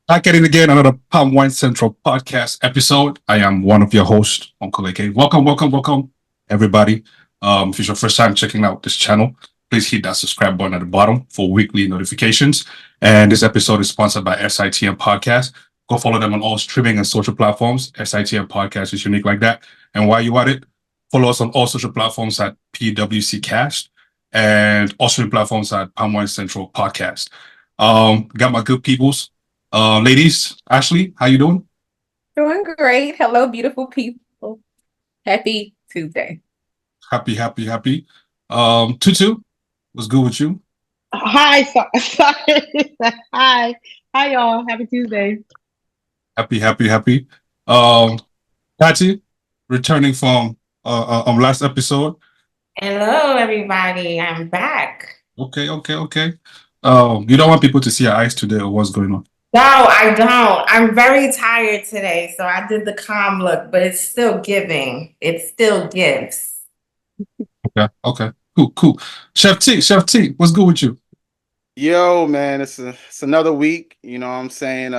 Back at it again, another Palm Wine Central podcast episode. I am one of your hosts, Uncle AK. Welcome, everybody. If it's your first time checking out this channel, please hit that subscribe button at the bottom for weekly notifications. And this episode is sponsored by SITM Podcast. Go follow them on all streaming and social platforms. SITM Podcast is unique like that. And while you're at it, follow us on all social platforms at PWC Cast and all streaming platforms at Palm Wine Central Podcast. Got my good peoples. Ladies, Ashley, how you doing? Doing great. Hello, beautiful people. Happy Tuesday. Happy. Tutu, what's good with you? Hi, sorry. Hi, y'all. Happy Tuesday. Happy. Patty, returning from last episode. Hello, everybody. I'm back. Okay. You don't want people to see your eyes today or what's going on? No, I don't. I'm very tired today, so I did the calm look, but it's still giving. It still gives. Okay. Cool. Chef T, what's good with you? Yo, man, it's another week. You know what I'm saying?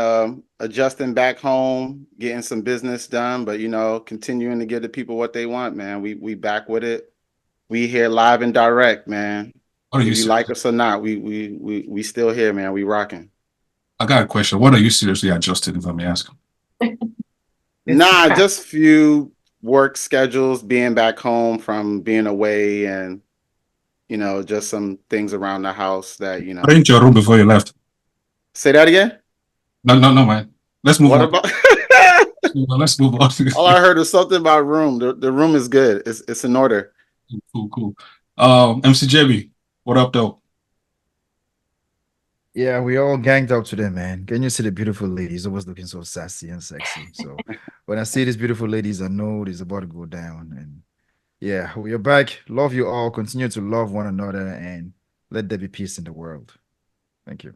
Adjusting back home, getting some business done, but continuing to give the people what they want, man. We back with it. We here live and direct, man. If you like us or not, we still here, man. We rocking. I got a question. What are you seriously adjusting, if I may ask? Nah, just few work schedules, being back home from being away, and just some things around the house that Arrange your room before you left. Say that again? No, man. Let's move on. About? Let's move on. All I heard was something about room. The room is good. It's in order. Cool. MCJB, what up, though? Yeah, we all ganged up today, man. Can you see the beautiful ladies always looking so sassy and sexy? So when I see these beautiful ladies, I know it's about to go down. And yeah, we're back. Love you all. Continue to love one another and let there be peace in the world. Thank you.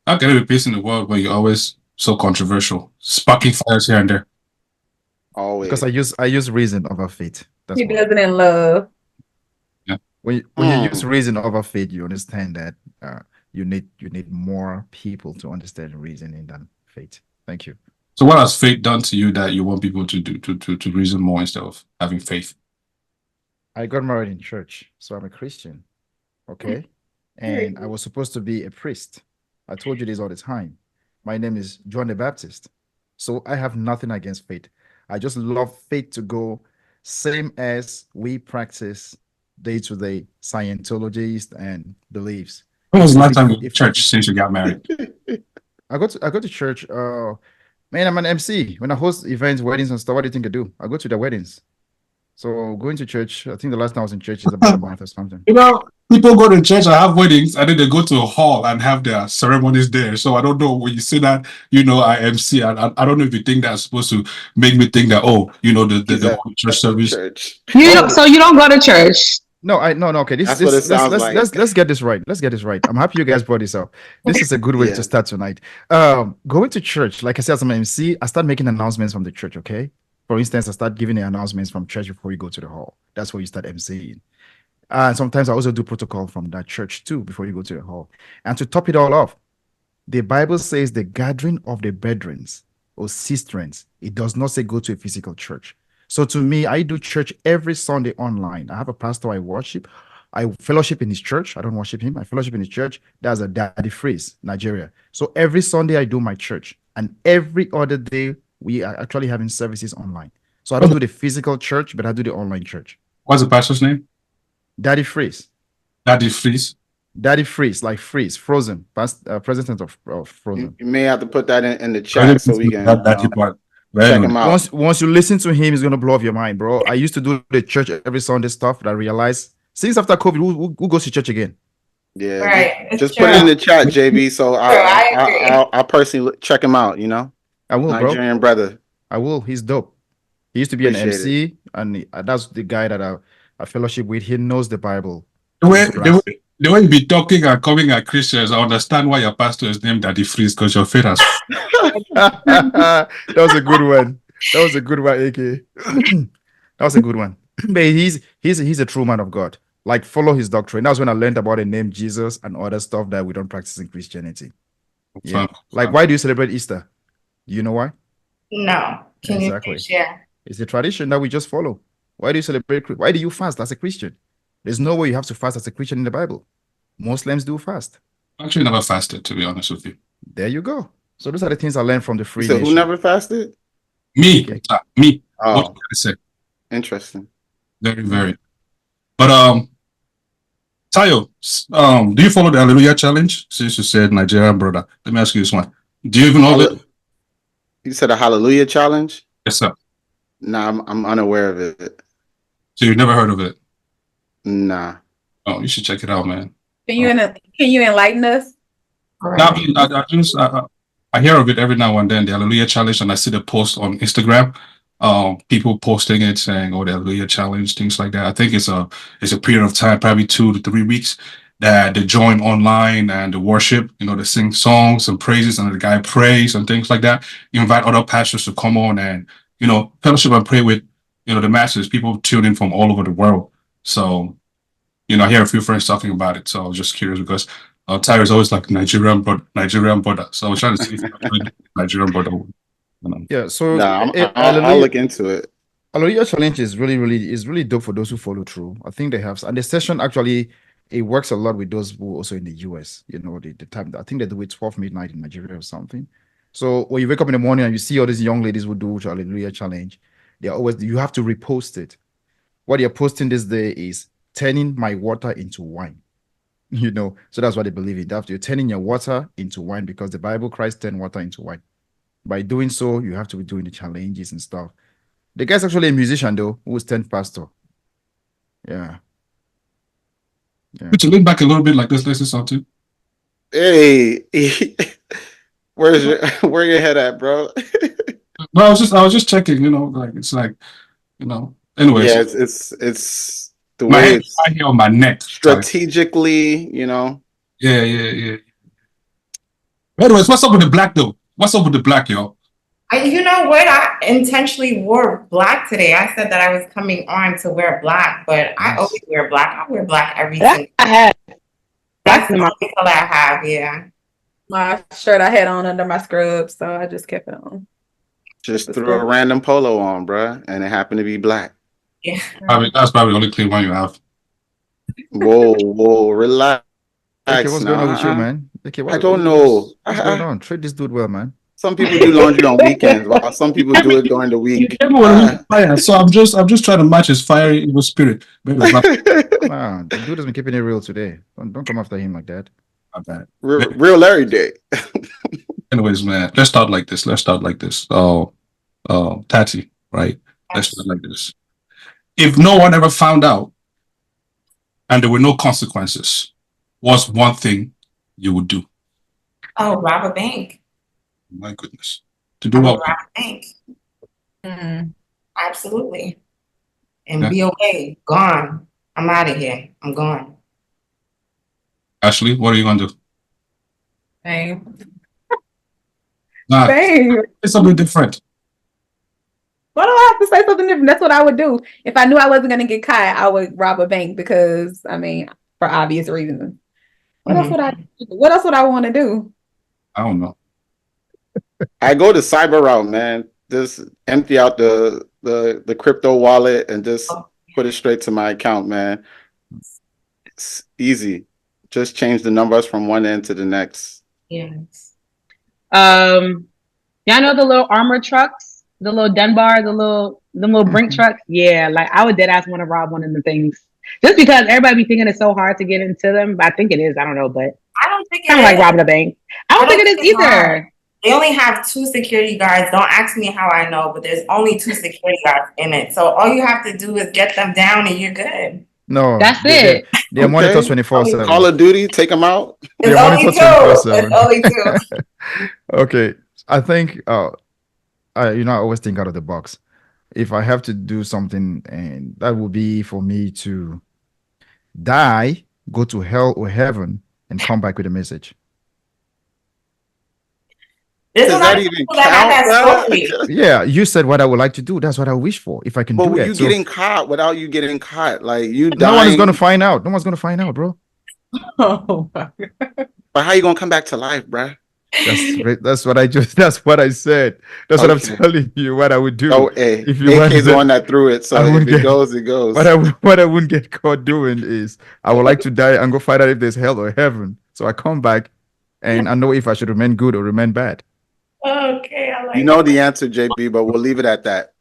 How can there be peace in the world when you're always so controversial, sparking fires here and there? Always. Because I use reason over faith. He does it in love. Yeah. When you use reason over faith, you understand that you need more people to understand reasoning than faith. Thank you. So what has faith done to you that you want people to do to reason more instead of having faith? I got married in church, so I'm a Christian. Okay. And I was supposed to be a priest. I told you this all the time. My name is John the Baptist. So I have nothing against faith. I just love faith to go same as we practice day-to-day Scientologists and beliefs. When was the last time you went to church since you got married? I go to church. Man, I'm an MC. When I host events, weddings, and stuff, what do you think I do? I go to the weddings. So going to church, I think the last time I was in church is about a month or something. People go to church and have weddings, and then they go to a hall and have their ceremonies there. So I don't know when you say that, I MC. I don't know if you think that's supposed to make me think that, the church service. So you don't go to church. No. Okay, let's get this right. I'm happy you guys brought this up. This is a good way to start tonight. Going to church, like I said, as an MC, I start making announcements from the church. Okay, for instance, I start giving the announcements from church before you go to the hall. That's where you start MCing. And sometimes I also do protocol from that church too before you go to the hall. And to top it all off, the Bible says the gathering of the brethren or sisterens. It does not say go to a physical church. So to me, I do church every Sunday online. I have a pastor I worship. I fellowship in his church. I don't worship him. I fellowship in his church. That's a Daddy Freeze, Nigeria. So every Sunday I do my church. And every other day we are actually having services online. So I don't do the physical church, but I do the online church. What's the pastor's name? Daddy Freeze. Daddy Freeze? Daddy Freeze, like freeze, frozen, president of Frozen. You may have to put that in the chat so we can check him out. Once you listen to him, it's going to blow up your mind, bro. I used to do the church every Sunday stuff, but I realized since after COVID, who goes to church again? Yeah, Right. just put it in the chat, JB. So I'll personally check him out. I will, bro. Nigerian brother. I will. He's dope. He used to be an Appreciate MC, and that's the guy that I fellowship with. He knows the Bible. The way you be talking and coming at Christians, I understand why your pastor is named Daddy Freeze, because your faith has. That was a good one. AK. That was a good one. But he's a true man of God. Like, follow his doctrine. That's when I learned about the name Jesus and other stuff that we don't practice in Christianity. Yeah. Like, why do you celebrate Easter? Do you know why? No. Can Exactly. you share? It's a tradition that we just follow. Why do you celebrate? Why do you fast as a Christian? There's no way you have to fast as a Christian in the Bible. Muslims do fast. Actually, never fasted, to be honest with you. There you go. So those are the things I learned from the free So nation. who never fasted? Me, Okay. me. Oh. What can I say? Interesting. Very, very. But Tayo, do you follow the Hallelujah Challenge? Since you said Nigerian brother, let me ask you this one: do you even know of it? You said a Hallelujah challenge? Yes, sir. Nah, I'm unaware of it. So you've never heard of it? Nah. Oh, you should check it out, man. Can you enlighten us? Now, I hear of it every now and then, the Hallelujah Challenge, and I see the post on Instagram. People posting it saying, "Oh, the Hallelujah Challenge," things like that. I think it's a period of time, probably 2 to 3 weeks, that they join online and they worship. You know, they sing songs and praises, and the guy prays and things like that. You invite other pastors to come on and fellowship and pray with the masses. People tune in from all over the world. So I hear a few friends talking about it. So I was just curious because Tyra is always like Nigerian brother. So I was trying to see if Nigerian brother. Yeah. So I'll look into it. Hallelujah Challenge is really dope for those who follow through. I think they have, and the session actually it works a lot with those who also in the US. The time I think they do it 12 midnight in Nigeria or something. So when you wake up in the morning and you see all these young ladies who do Hallelujah Challenge, you have to repost it. What you're posting this day is turning my water into wine. So that's what they believe in. You're turning your water into wine because the Bible Christ turned water into wine. By doing so, you have to be doing the challenges and stuff. The guy's actually a musician though, who's turned pastor. Yeah. To lean back a little bit like this, listen something. Hey, where your head at, bro? No, I was just checking. Like it's like, Anyways, yeah, it's the my way head it's right here on my neck. strategically, Yeah. Anyways, what's up with the black though? What's up with the black, yo? You know what? I intentionally wore black today. I said that I was coming on to wear black, but I always wear black. I wear black every single day. That's the only color I have, yeah. My shirt I had on under my scrubs, so I just kept it on. Just threw a random polo on, bruh, and it happened to be black. Yeah. That's probably the only clean one you have. Whoa, relax. Okay, what's going on with you, man? Okay, I don't know. What's going on? Treat this dude well, man. Some people do laundry on weekends, while some people do it during the week. So I'm just trying to match his fiery evil spirit. Nah, the dude has been keeping it real today. Don't come after him like that. Not bad. Real Larry Day. Anyways, man, let's start like this. Tati, right? Let's start like this. If no one ever found out and there were no consequences, what's one thing you would do? Oh, rob a bank. My goodness. To do what? Rob a bank. Absolutely. And Yeah. be okay. Gone. I'm out of here. I'm gone. Ashley, what are you gonna do? Same. Nah, Same. it's something different. Why do I have to say something different? That's what I would do. If I knew I wasn't gonna get caught, I would rob a bank because for obvious reasons. What else would I want to do? I don't know. I go the cyber route, man. Just empty out the crypto wallet and just put it straight to my account, man. It's easy. Just change the numbers from one end to the next. Yes. Y'all know the little armor trucks, the little Dunbar, the little Brink trucks. Yeah, like I would dead ass want to rob one of the things. Just because everybody be thinking it's so hard to get into them, but I think it is. I don't know, but I don't think kind of like robbing a bank. I don't think it is either. Hard. They only have 2 security guards. Don't ask me how I know, but there's only 2 security guards in it. So all you have to do is get them down and you're good. No, that's it. They're monitors 24/7. Call of Duty, take them out. They're monitors 24/7. It's only 2. Okay, I think I always think out of the box. If I have to do something, and that would be for me to die, go to hell or heaven, and come back with a message. There's a lot of people that have that story. Yeah, you said what I would like to do. That's what I wish for. If I can do it. But you getting caught without you getting caught, like you dying. No one is gonna find out. No one's gonna find out, bro. Oh my God. But how you gonna come back to life, bruh? That's what I just. That's what I said. That's what I'm telling you. What I would do. Oh, hey, if you AK's the one that threw it. So if it goes, it goes. What I wouldn't get caught doing is I would like to die and go find out if there's hell or heaven. So I come back, and I know if I should remain good or remain bad. Okay, I like. You know the answer, JB, but we'll leave it at that.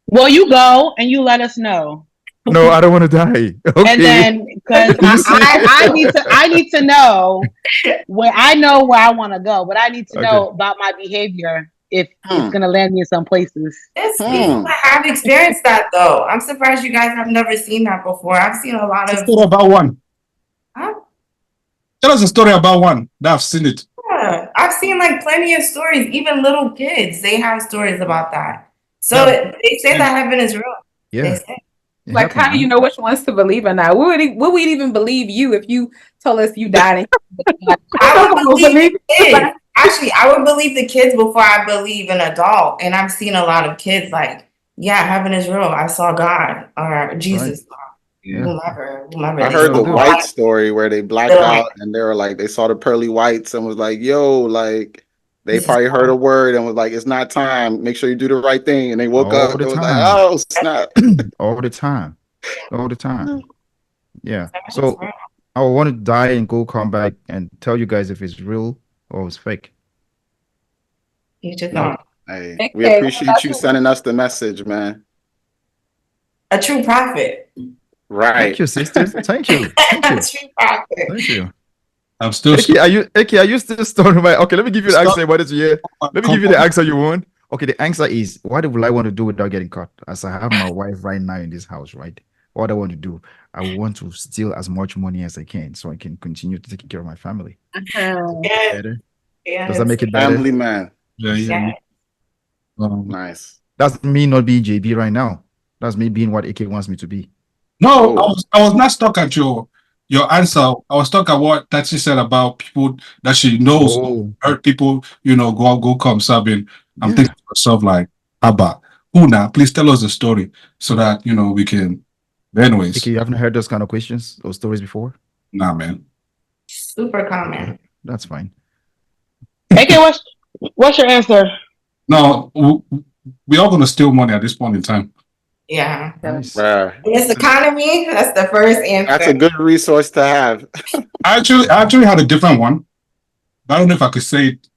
Well, you go and you let us know. No, I don't want to die. Okay. And then, because I need to know where I want to go, but I need to know about my behavior if it's gonna land me in some places. There's people that have experienced that though. I'm surprised you guys have never seen that before. I've seen a lot of. Story about one. Huh? Tell us a story about one that I've seen it. Yeah, I've seen like plenty of stories. Even little kids, they have stories about that. So they say that heaven is real. Yeah. They say. Like, how do you know which ones to believe or not? Would we even believe you if you told us you died? I would believe the kids. Actually, I would believe the kids before I believe an adult. And I've seen a lot of kids like, yeah, heaven is real. I saw God or Jesus. Right. Yeah. Whomever. I heard the white story where they blacked out and they were like, they saw the pearly whites and was like, yo, like, they probably heard a word and was like, it's not time. Make sure you do the right thing. And they woke up and was like, oh, snap. All the time. Yeah. So I want to die and come back and tell you guys if it's real or it's fake. You just don't. Hey, we appreciate you sending us the message, man. A true prophet. Right. Thank you, sister. Thank you. True prophet. Thank you. I'm still. Are you still storing my? Okay, let me give you the answer. What is here? Let me give you the answer you want. Okay, the answer is what would I want to do without getting caught? As I have my wife right now in this house, right? What I want to do, I want to steal as much money as I can so I can continue to take care of my family. Better? Yeah. Does that make it better? Family man. Yeah. Nice. That's me not being JB right now. That's me being what AK wants me to be. No, I was not stuck at your answer. I was stuck at what Tachi said about people that she knows hurt people, go come serving. I'm thinking to myself like, Abba, Una, please tell us the story so that we can. Anyways. AK, you haven't heard those kind of questions or stories before? Nah, man. Super common. Okay, that's fine. AK, what's your answer? No, we all gonna steal money at this point in time. Yeah. Nice. In this economy, that's the first answer. That's a good resource to have. I actually had a different one. But I don't know if I could say it.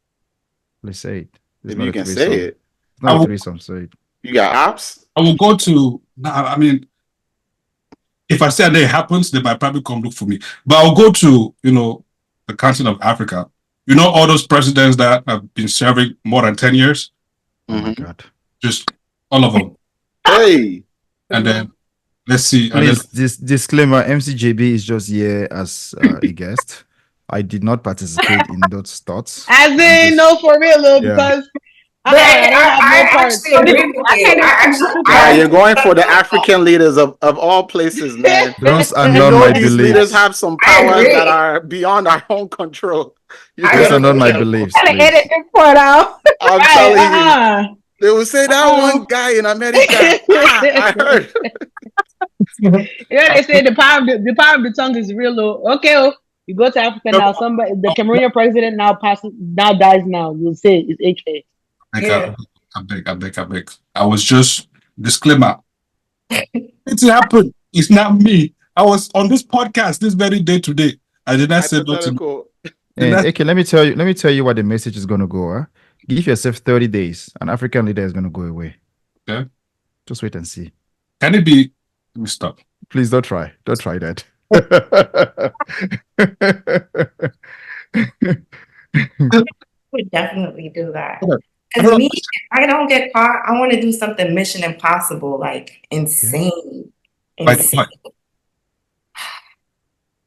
Let's say it. If you can say it. It's not a threesome, say it. You got ops? I will go to if I say that it happens, they might probably come look for me. But I'll go to, the continent of Africa. All those presidents that have been serving more than 10 years? Oh my God. Just all of them. Hey. And then let's see. Please, this disclaimer: MCJB is just here as a guest. I did not participate in those thoughts. As in, no, for real, because I actually agree with you. You're going for the African leaders of all places, man. Those are not my beliefs. These leaders have some powers that are beyond our own control. Those are not my beliefs. I'm telling you. They will say that one guy in America. I heard. They say the power of the tongue is real low. Okay, you go to Africa now. Somebody, the Cameroonian president dies now. You'll say it's HA. I beg. I was just disclaimer. It happened. It's not me. I was on this podcast this very day today. I did not say nothing. Okay, let me tell you what the message is gonna go. Huh? Give yourself 30 days. An African leader is gonna go away. Okay. Just wait and see. Can it be? Let me stop. Please don't try. Don't try that. I would definitely do that. Because me, if I don't get caught, I want to do something Mission Impossible, like insane. Insane. Like what?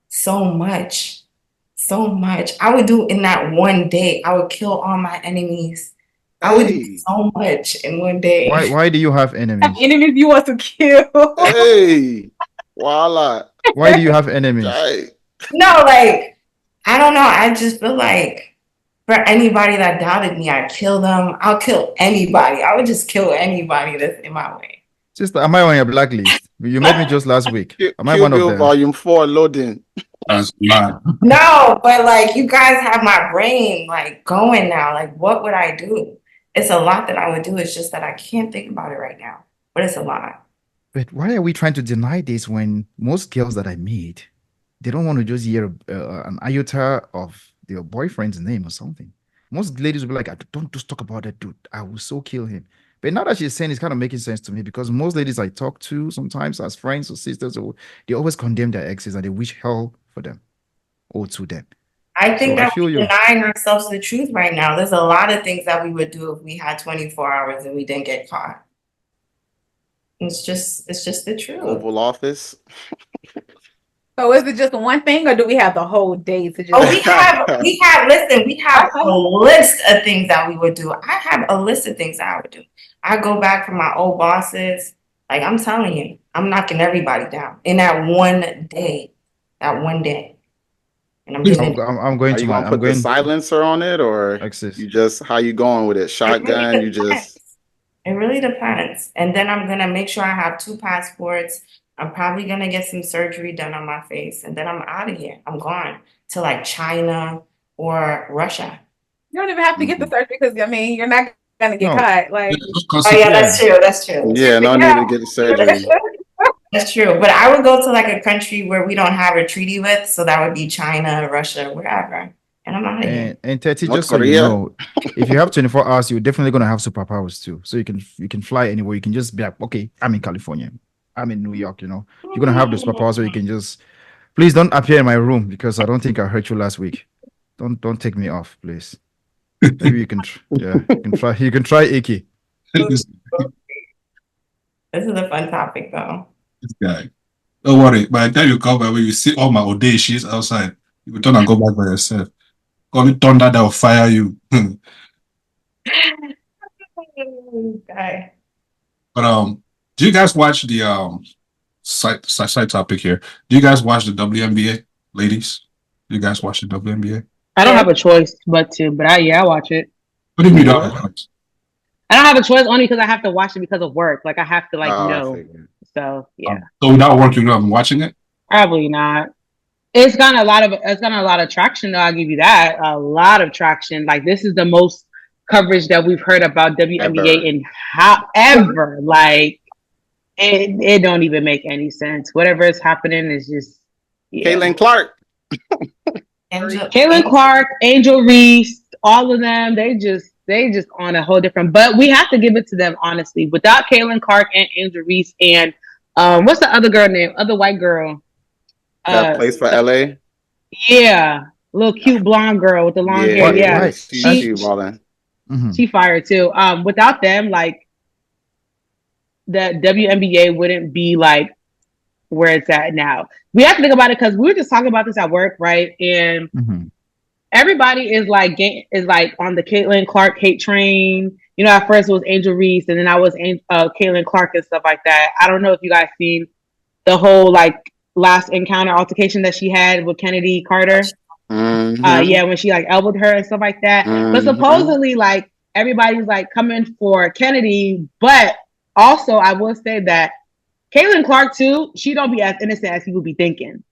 So much. I would do in that one day. I would kill all my enemies. I would do so much in one day. Why do you have enemies? Enemies you want to kill. Hey, voila. Why do you have enemies? No, like, I don't know. I just feel like for anybody that doubted me, I'd kill them. I'll kill anybody. I would just kill anybody that's in my way. Sister, am I on your blacklist? You met me just last week. Am I one of Bill them? Volume 4 loading. That's mad. No, but like you guys have my brain like going now. Like, what would I do? It's a lot that I would do. It's just that I can't think about it right now. But it's a lot. But why are we trying to deny this when most girls that I meet, they don't want to just hear an iota of their boyfriend's name or something? Most ladies will be like, don't just talk about that dude. I will so kill him. But now that she's saying, it's kind of making sense to me because most ladies I talk to sometimes as friends or sisters, or they always condemn their exes and they wish hell for them or to them. I think So I that feel we're you. denying ourselves the truth right now. There's a lot of things that we would do if we had 24 hours and we didn't get caught. It's just the truth. Oval Office. So is it just one thing, or do we have the whole day to just? Oh, we have. Listen, we have a list of things that we would do. I have a list of things that I would do. I go back for my old bosses. Like I'm telling you, I'm knocking everybody down in that one day. That one day. And I'm doing it. I'm going Are to you my. gonna I'm put the going. silencer on it, or Access. you just how you going with it? Shotgun? You just. It really depends. And then I'm gonna make sure I have 2 passports. I'm probably gonna get some surgery done on my face, and then I'm out of here. I'm gone to like China or Russia. You don't even have to get the surgery because I mean you're not gonna get caught. Like, oh yeah, that's true. That's true. Yeah, no need to get the surgery. That's true. But I would go to like a country where we don't have a treaty with, so that would be China, Russia, wherever. And I'm out of here. And 30, North just so you know, if you have 24 hours, you're definitely gonna have superpowers too. So you can fly anywhere. You can just be like, okay, I'm in California, I'm in New York. You're gonna have the superpowers, so you can just please don't appear in my room because I don't think I hurt you last week. Don't take me off, please. Maybe you can you can try Iki. This is a fun topic though. This guy. Don't worry. By the time you come back, when you see all my audacious outside, you will turn and go back by yourself. Call me thunder that will fire you. Okay. But do you guys watch the side topic here? Do you guys watch the WNBA, ladies? Do you guys watch the WNBA? I don't have a choice but to, but I watch it. What do you mean you don't have a choice? I don't have a choice only because I have to watch it because of work. Like I have to know. So yeah. So without working, I'm watching it? Probably not. It's gotten a lot of traction though, I'll give you that. A lot of traction. Like this is the most coverage that we've heard about WNBA in however. Like it don't even make any sense. Whatever is happening is just Caitlin Clark. Caitlin Clark, Angel Reese, all of them, they just on a whole different, but we have to give it to them honestly. Without Caitlin Clark and Angel Reese and what's the other girl name? Other white girl. That plays for LA? Yeah. Little cute blonde girl with the long hair. Yeah. Right. She fired too. Without them, like the WNBA wouldn't be like where it's at now. We have to think about it because we were just talking about this at work, right? And everybody is like on the Caitlin Clark hate train. You know, at first it was Angel Reese, and then I was Caitlin Clark and stuff like that. I don't know if you guys seen the whole like last encounter altercation that she had with Kennedy Carter. Yeah, when she like elbowed her and stuff like that. But supposedly, like everybody's like coming for Kennedy, but also I will say that Caitlin Clark too, she don't be as innocent as people be thinking.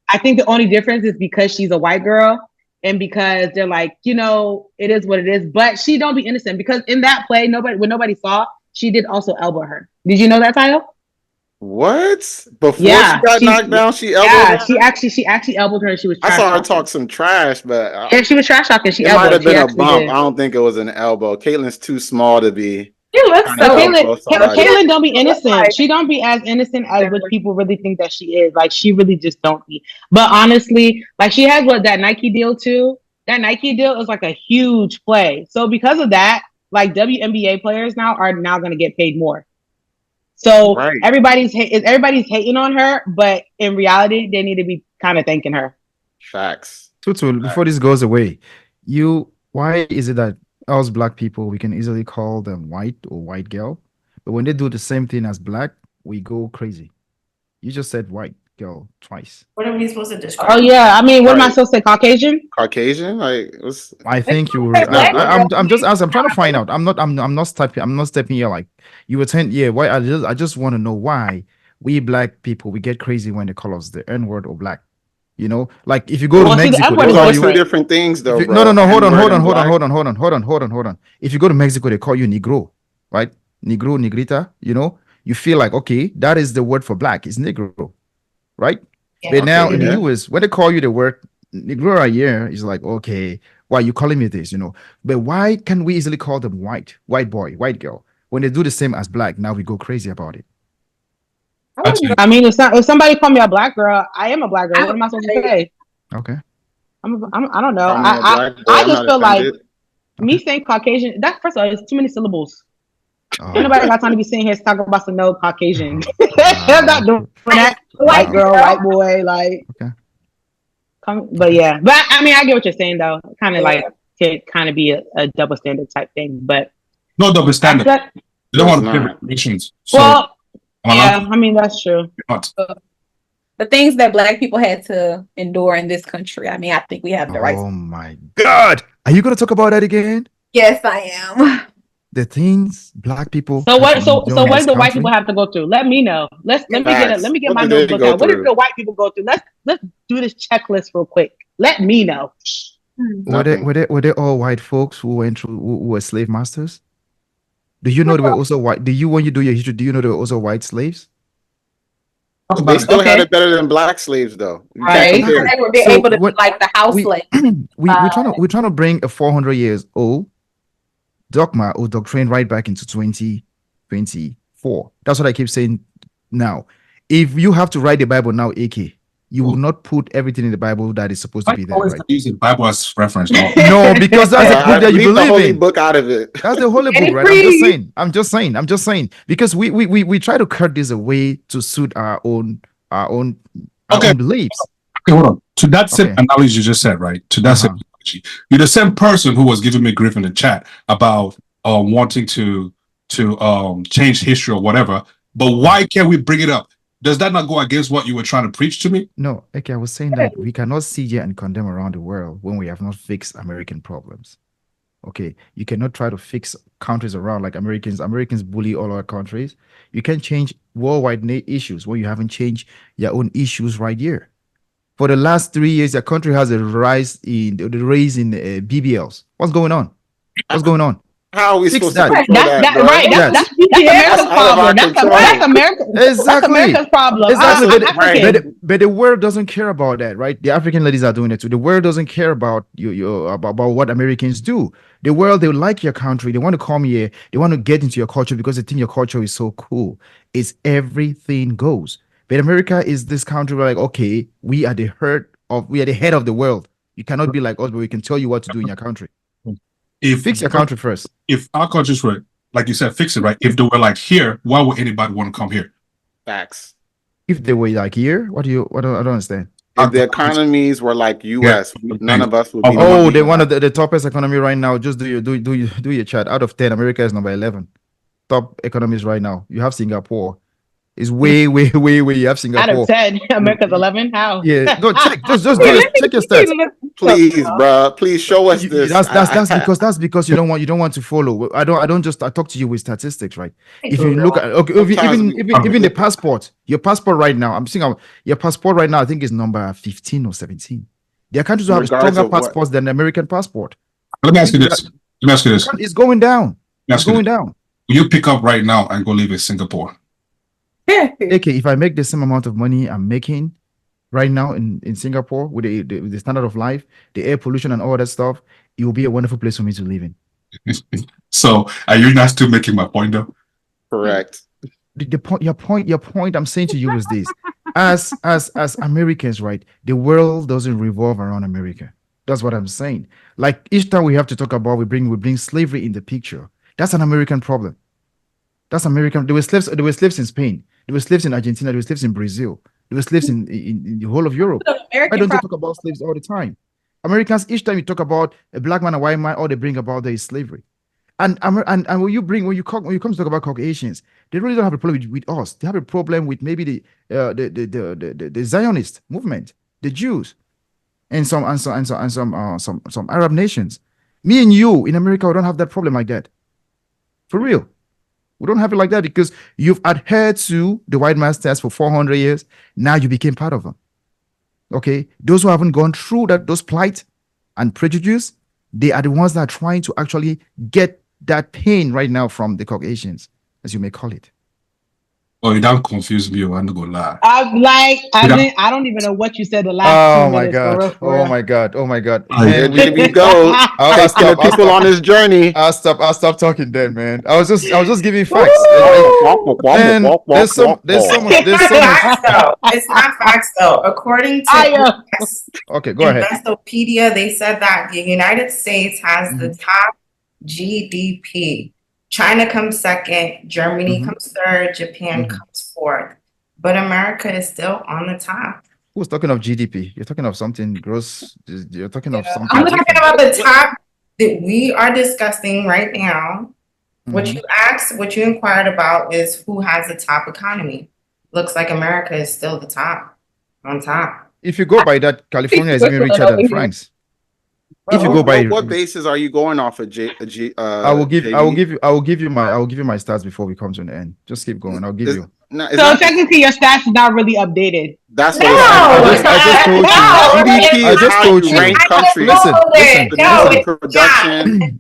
I think the only difference is because she's a white girl and because they're like, it is what it is. But she don't be innocent because in that play, when nobody saw, she did also elbow her. Did you know that, Tayo? What? Before she got knocked down, she elbowed her? She actually elbowed her and she was trash I saw her talking. talk some trash, but yeah, she was trash talking. She it elbowed. Might have been a bump. Did. I don't think it was an elbow. Caitlin's too small to be. You look so Caitlin don't be innocent. She don't be as innocent as what people really think that she is. Like she really just don't be. But honestly, like she has that Nike deal too. That Nike deal is like a huge play. So because of that, like WNBA players are now going to get paid more. So everybody's hating on her, but in reality, they need to be kind of thanking her. Facts. Tutu, before this goes away, why is it that us black people, we can easily call them white or white girl, but when they do the same thing as black, we go crazy? You just said white girl twice. What are we supposed to describe? Oh yeah, I mean, what am I Right. supposed to say? Caucasian? Caucasian? Like, what's I think you were. It's not black. I'm just asking. I'm trying to find out. I'm not stepping. I'm not stepping here. Like you were saying. Yeah. Why? I just want to know why we black people we get crazy when they call us the N word or black. You know, like if you go to Well, see, the Mexico, N-word they is Those call are you. two different. different things, though, If you, bro. no. Hold on. N-word Hold on. and Hold on. black. Hold on. Hold on. If you go to Mexico, they call you Negro, right? Negro, Negrita. You know, you feel like okay, that is the word for black. It's Negro, right? Yeah. But now Okay, in the yeah. US, when they call you the word Negro here, it's like, okay, why you calling me this, you know? But why can we easily call them white boy, white girl? When they do the same as black, now we go crazy about it. I mean, if somebody call me a black girl, I am a black girl. What am I supposed to say? Okay. I don't know. Call me a black boy. I I'm just not feel like offended. me saying Caucasian. That first of all, it's too many syllables. Oh, Ain't nobody got time to be sitting here talking about some no Caucasian. I'm wow. not doing that. White girl, white boy, like. Okay. But yeah, but I mean, I get what you're saying though. Kind of like could kind of be a double standard type thing, but No double standard. that, You don't No, want it's to pay not. reparations. So well, I'm allowed yeah, I mean that's true. to not. The things that Black people had to endure in this country. I mean, I think we have the right. Oh my God. Are you gonna talk about that again? Yes, I am. The things black people So had to what? So endure in what this do the white country? people have to go through? Let me know. Let me Facts. let me get What my do they notebook go out. What did through? the white people go through? Let's do this checklist real quick. Let me know. Nothing. Were they all white folks who went through who were slave masters? Do you know they were also white? Do you when you do your history, do you know they were also white slaves? Talk They about it. still had Okay. it better than black slaves, though. You Right. can't compare. They were being So able to what- do like the house we slave. we're trying to bring a 400 years old dogma or doctrine right back into 2024. That's what I keep saying now. If you have to write the Bible now, AK, you will not put everything in the Bible that is supposed to Why be there, always right? using Bible as reference? No. No, because that's the book that you Leave the believe holy in. book out of it. That's the holy book, right? I'm just saying. Because we try to cut this away to suit our own Okay. beliefs. Okay, hold on. To that same Okay. analogy you just said, right? To that same analogy, you're the same person who was giving me grief in the chat about wanting to change history or whatever. But why can't we bring it up? Does that not go against what you were trying to preach to me? No, okay, I was saying that we cannot sit here and condemn around the world when we have not fixed American problems. Okay, you cannot try to fix countries around like Americans. Americans bully all our countries. You can't change worldwide issues when you haven't changed your own issues right here. For the last 3 years, your country has a raise in BBLs. What's going on? How are we Fix supposed to that. control that, bro? Right. That's America's That's out of our problem. That's control. America. Exactly. That's America's problem. Exactly. I'm Right. African. But the world doesn't care about that, right? The African ladies are doing it too. The world doesn't care about about what Americans do. The world, they like your country. They want to come here. They want to get into your culture because they think your culture is so cool. It's everything goes. But America is this country where like, okay, we are the head of the world. You cannot be like us, but we can tell you what to do in your country. Fix your country first. If our countries were, like you said, fix it, right? If they were like here, why would anybody want to come here? Facts. If they were like here, I don't understand. If the economies were like US, none of us would be. Oh, they one of the toppest economy right now. Just do your chat. Out of 10, America is number 11. Top economies right now. You have Singapore. It's way. You have Singapore. Out of 10, America's 11. How? Yeah. No, check. Just check your stats. Please, bro. Please show us this. That's because you don't want to follow. I talk to you with statistics, right? If you look at even the passport, your passport right now, I'm seeing your passport right now, I think is number 15 or 17. There are countries who have stronger passports than the American passport. Let me ask you this. It's going down. It's going down. You pick up right now and go live in Singapore. Okay, if I make the same amount of money I'm making right now in Singapore with the standard of life, the air pollution and all that stuff, it will be a wonderful place for me to live in. So are you not still making my point though? Correct. Your point I'm saying to you is this. As Americans, right, the world doesn't revolve around America. That's what I'm saying. Like each time we have to talk about we bring slavery in the picture. That's an American problem. That's American. There were slaves in Spain. There were slaves in Argentina. There were slaves in Brazil. There were slaves in the whole of Europe. Why don't you talk about slaves all the time? Americans, each time you talk about a black man and white man, all they bring about there is slavery. And when you come to talk about Caucasians, they really don't have a problem with us. They have a problem with maybe the Zionist movement, the Jews, and some Arab nations. Me and you in America, we don't have that problem like that. For real. We don't have it like that because you've adhered to the white masters for 400 years. Now you became part of them. Okay? Those who haven't gone through those plight and prejudice, they are the ones that are trying to actually get that pain right now from the Caucasians, as you may call it. Oh, you don't confuse me. I'm not gonna lie. I don't even know what you said the last 2 minutes. Oh my god! Oh my god! Here we go. I'll stop people on this journey. I'll stop talking then, man. I was just giving facts. And there's so much. It's not facts though. According to okay, go ahead. Investopedia, they said that the United States has the top GDP. China comes second, Germany comes third, Japan comes fourth, but America is still on the top. Who's talking of GDP? You're talking of something gross. You're talking of something. I'm talking about the top that we are discussing right now. What you inquired about is who has the top economy. Looks like America is still the top, on top. If you go by that, California is even richer than France. If you go by what basis are you going off of? I will give you my stats before we come to an end. Just keep going. I'll give you. No, so technically, your stats is not really updated. That's what I just told you. GDP is how you rank countries.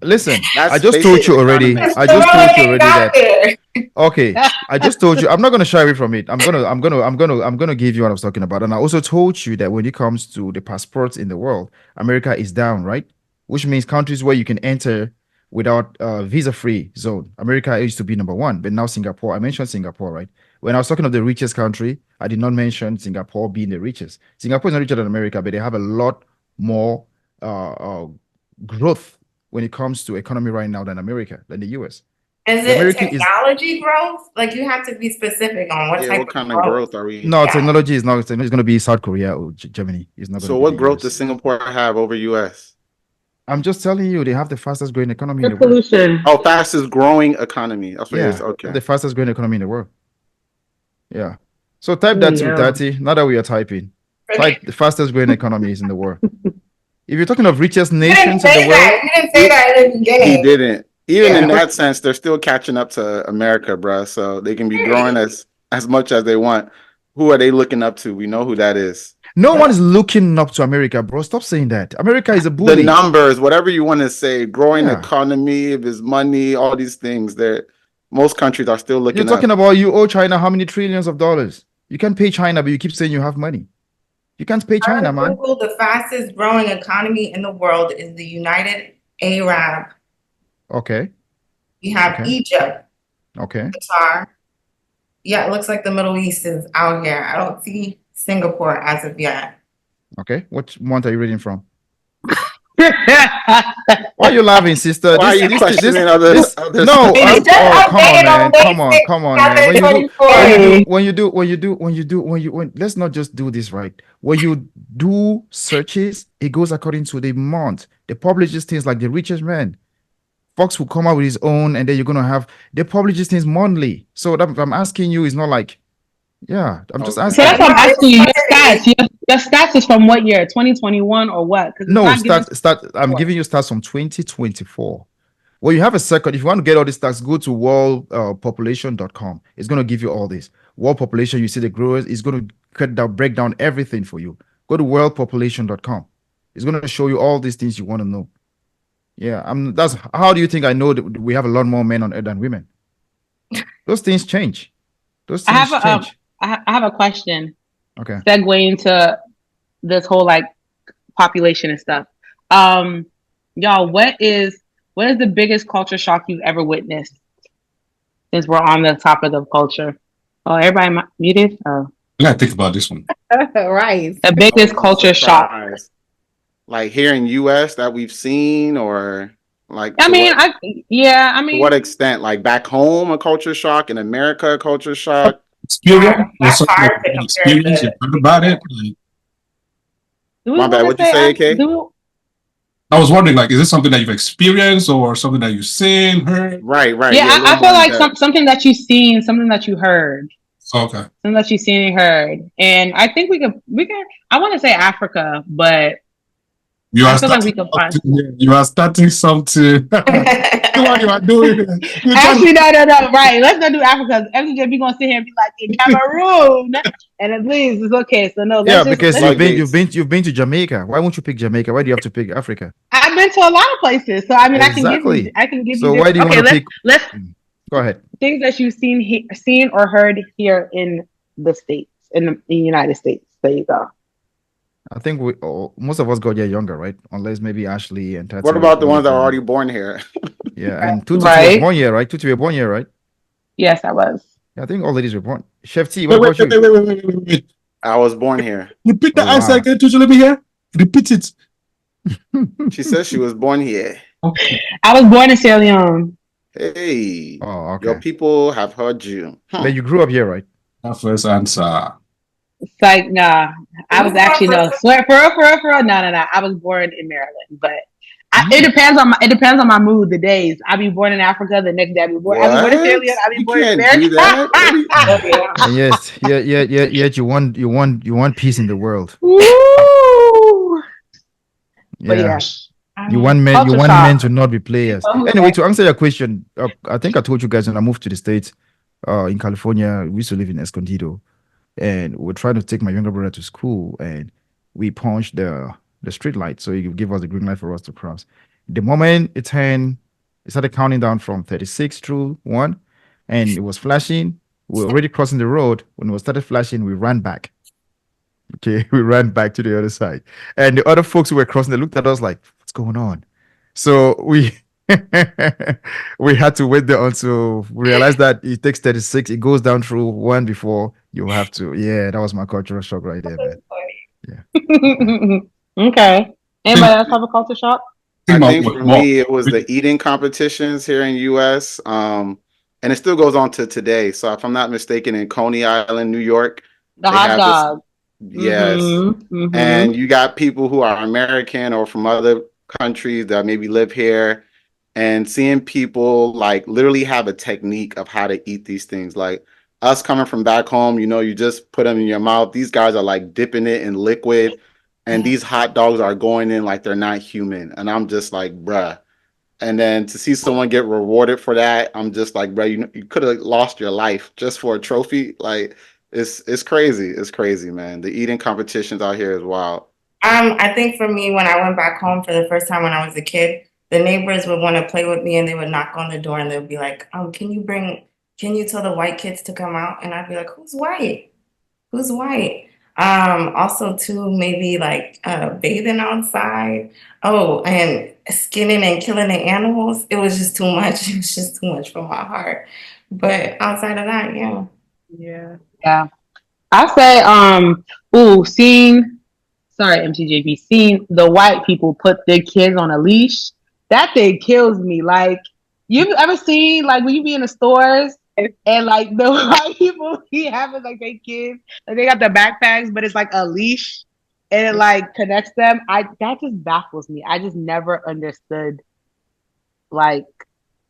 Listen. I just told you already. That. Okay, I just told you. I'm not gonna shy away from it. I'm gonna give you what I was talking about. And I also told you that when it comes to the passports in the world, America is down, right? Which means countries where you can enter without visa-free zone. America used to be number one, but now Singapore. I mentioned Singapore, right? When I was talking of the richest country, I did not mention Singapore being the richest. Singapore is not richer than America, but they have a lot more growth when it comes to economy right now than America, than the US. Is it technology growth? Like you have to be specific on what kind of growth are we? No, technology is not. It's going to be South Korea or Germany. It's not. So what growth does Singapore have over US? I'm just telling you, they have the fastest growing economy in the world. Oh, fastest growing economy. That's what it is. Okay. The fastest growing economy in the world. Yeah. So type that to 30. Now that we are typing, type the fastest growing economies in the world. If you're talking of richest nations in the world, you didn't say that in the beginning. He didn't. Even in that sense, they're still catching up to America, bro. So they can be growing as much as they want. Who are they looking up to? We know who that is. No one is looking up to America, bro. Stop saying that. America is a bully. The numbers, whatever you want to say, growing economy, if it's money, all these things, most countries are still looking. You're talking about you owe China how many trillions of dollars? You can't pay China, but you keep saying you have money. You can't pay China, man. The fastest growing economy in the world is the United Arab. Okay. We have Egypt. Okay. Qatar. Yeah, it looks like the Middle East is out here. I don't see Singapore as of yet. Okay. What month are you reading from? Why are you laughing, sister? Why are you questioning others? No, come on, man. Let's not just do this right. When you do searches, it goes according to the month. They publish these things like the richest man. Fox will come out with his own, and then you're gonna have they publish these things monthly. So that I'm asking you is not like, I'm just asking. So that's what I'm asking you. Your stats is from what year? 2021 or what? No, I'm giving you stats from 2024. Well, you have a second. If you want to get all these stats, go to worldpopulation.com. It's going to give you all this. World population, you see the growers, it's going to break down everything for you. Go to worldpopulation.com. It's going to show you all these things you want to know. Yeah, that's how do you think I know that we have a lot more men on earth than women? Those things change. I have a question. Okay. Segue into this whole like population and stuff. Y'all, what is the biggest culture shock you've ever witnessed? Since we're on the topic of culture. Oh, everybody muted? Oh. I gotta think about this one. Right. The biggest culture shock. Like here in US that we've seen, or like to what extent? Like back home a culture shock, in America a culture shock. Experience you heard about it. My bad. What you say, AK? I was wondering, like, is this something that you've experienced or something that you've seen, heard? Right. Yeah, I feel like something that you've seen, something that you heard. Okay. Something that you've seen and heard. And I think we can, I want to say Africa, but I feel like we can find. You are starting something. What you are doing? Actually, no. Right. Let's not do Africa. MJ, we gonna sit here and be like in Cameroon, and at least it's okay. So no, because you've been to Jamaica. Why won't you pick Jamaica? Why do you have to pick Africa? I've been to a lot of places, so I mean, exactly. I can give you. So why do you want to pick? Let's go ahead. Things that you've seen or heard here in the States, in the United States. There you go. I think most of us got here younger, right? Unless maybe Ashley and Tati. What about the ones that are already born here? Yeah, and Tutu was born here, right? Tutu, you were born here, right? Yes, I was. Yeah, I think all ladies were born. Chef T, what about you? Wait. I was born here. Repeat the answer again, Tutu. Let me hear. Repeat it. She says she was born here. Okay. I was born in Sierra Leone. Hey. Oh, okay. Your people have heard you. But you grew up here, right? That first answer. It's like, nah. I was actually swear for real. No. I was born in Maryland, but it depends on my mood. The days I be born in Africa, the next day I be born. I be born in Sierra Leone. I be born in America. Yes, yet you want peace in the world. Woo! Yeah. You want men to not be players. Anyway, to answer your question, I think I told you guys when I moved to the States, in California, we used to live in Escondido, and we're trying to take my younger brother to school, and we punched the street light, so he could give us the green light for us to cross. The moment it started counting down from 36 through 1, and it was flashing. We were already crossing the road. When it started flashing, we ran back. Okay, we ran back to the other side, and the other folks who were crossing, they looked at us like, "What's going on?" So we we had to wait there until we realized that it takes 36. It goes down through 1 before you have to. Yeah, that was my cultural shock right there, man. Yeah. Okay. Anybody else have a culture shock? I think for me, it was the eating competitions here in U.S. And it still goes on to today. So if I'm not mistaken, in Coney Island, New York, the hot dog. Yes. Mm-hmm. And you got people who are American or from other countries that maybe live here, and seeing people like literally have a technique of how to eat these things. Like us coming from back home, you just put them in your mouth. These guys are like dipping it in liquid, and these hot dogs are going in like they're not human. And I'm just like, bruh. And then to see someone get rewarded for that, I'm just like, bruh, you could have lost your life just for a trophy. Like, it's crazy. It's crazy, man. The eating competitions out here is wild. I think for me, when I went back home for the first time when I was a kid, the neighbors would want to play with me, and they would knock on the door and they'd be like, can you tell the white kids to come out? And I'd be like, who's white? Who's white? Also too, maybe like bathing outside. Oh, and skinning and killing the animals. It was just too much. It was just too much for my heart. But outside of that, yeah. I say, seeing the white people put their kids on a leash, that thing kills me. Like, you've ever seen, like, when you be in the stores and like the white people be having like their kids, like they got their backpacks, but it's like a leash and it like connects them. That just baffles me. I just never understood like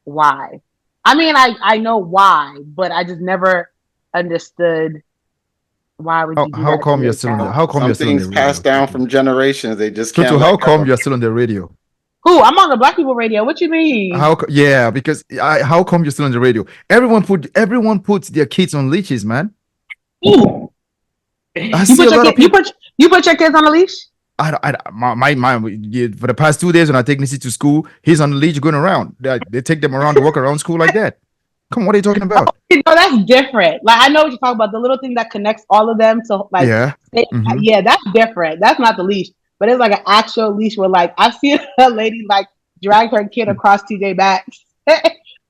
why. I mean, I know why, but I just never understood why would you do how come you're still on the radio? Passed down from generations. They just can't. How come you're still on the radio? Who? I'm on the Black people radio. What you mean? Because how come you're still on the radio? Everyone puts their kids on leashes, man. Ooh. You put your kids on a leash? For the past 2 days when I take Nisi to school, he's on the leash going around. They take them around to walk around school like that. Come on, what are you talking about? That's different. Like, I know what you're talking about. The little thing that connects all of them to like, yeah, that's different. That's not the leash, but it's like an actual leash where like I've seen a lady like drag her kid across TJ Maxx.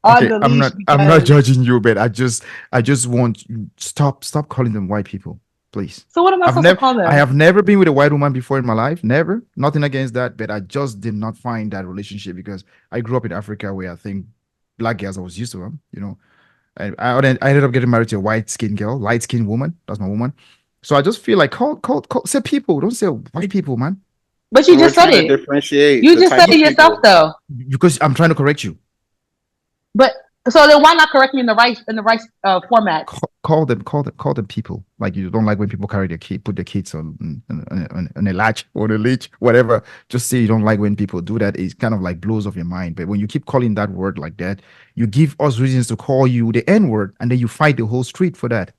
I'm not judging you, but I just want you stop calling them white people, please. So what am I supposed to call them? I have never been with a white woman before in my life. Never. Nothing against that, but I just did not find that relationship because I grew up in Africa where I think black girls, I was used to them, I ended up getting married to a white skinned girl, light skinned woman. That's my woman. So I just feel like call say people, don't say white people, man. But you just said it. Differentiate. You just said it yourself, though. Because I'm trying to correct you. But so then why not correct me in the right format? Call them people. Like, you don't like when people carry put their kids on a latch or a leash, whatever. Just say you don't like when people do that. It kind of like blows off your mind. But when you keep calling that word like that, you give us reasons to call you the N word, and then you fight the whole street for that.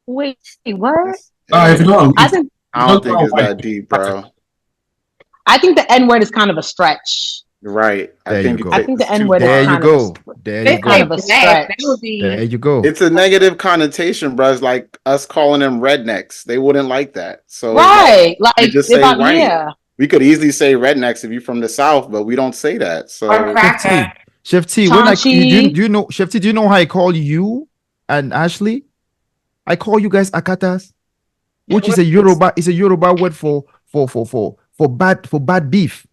Wait, what? I don't think it's that deep, bro. I think the N word is kind of a stretch. Right. I think the N word is There you go. Kind of a stretch. There you go. It's a negative connotation, bro. It's like us calling them rednecks. They wouldn't like that. So right, like just say white. Yeah. We could easily say rednecks if you're from the South, but we don't say that. So Chef T, when do you know Chef T? Do you know how I call you and Ashley? I call you guys Akatas, which is a Yoruba word for bad beef.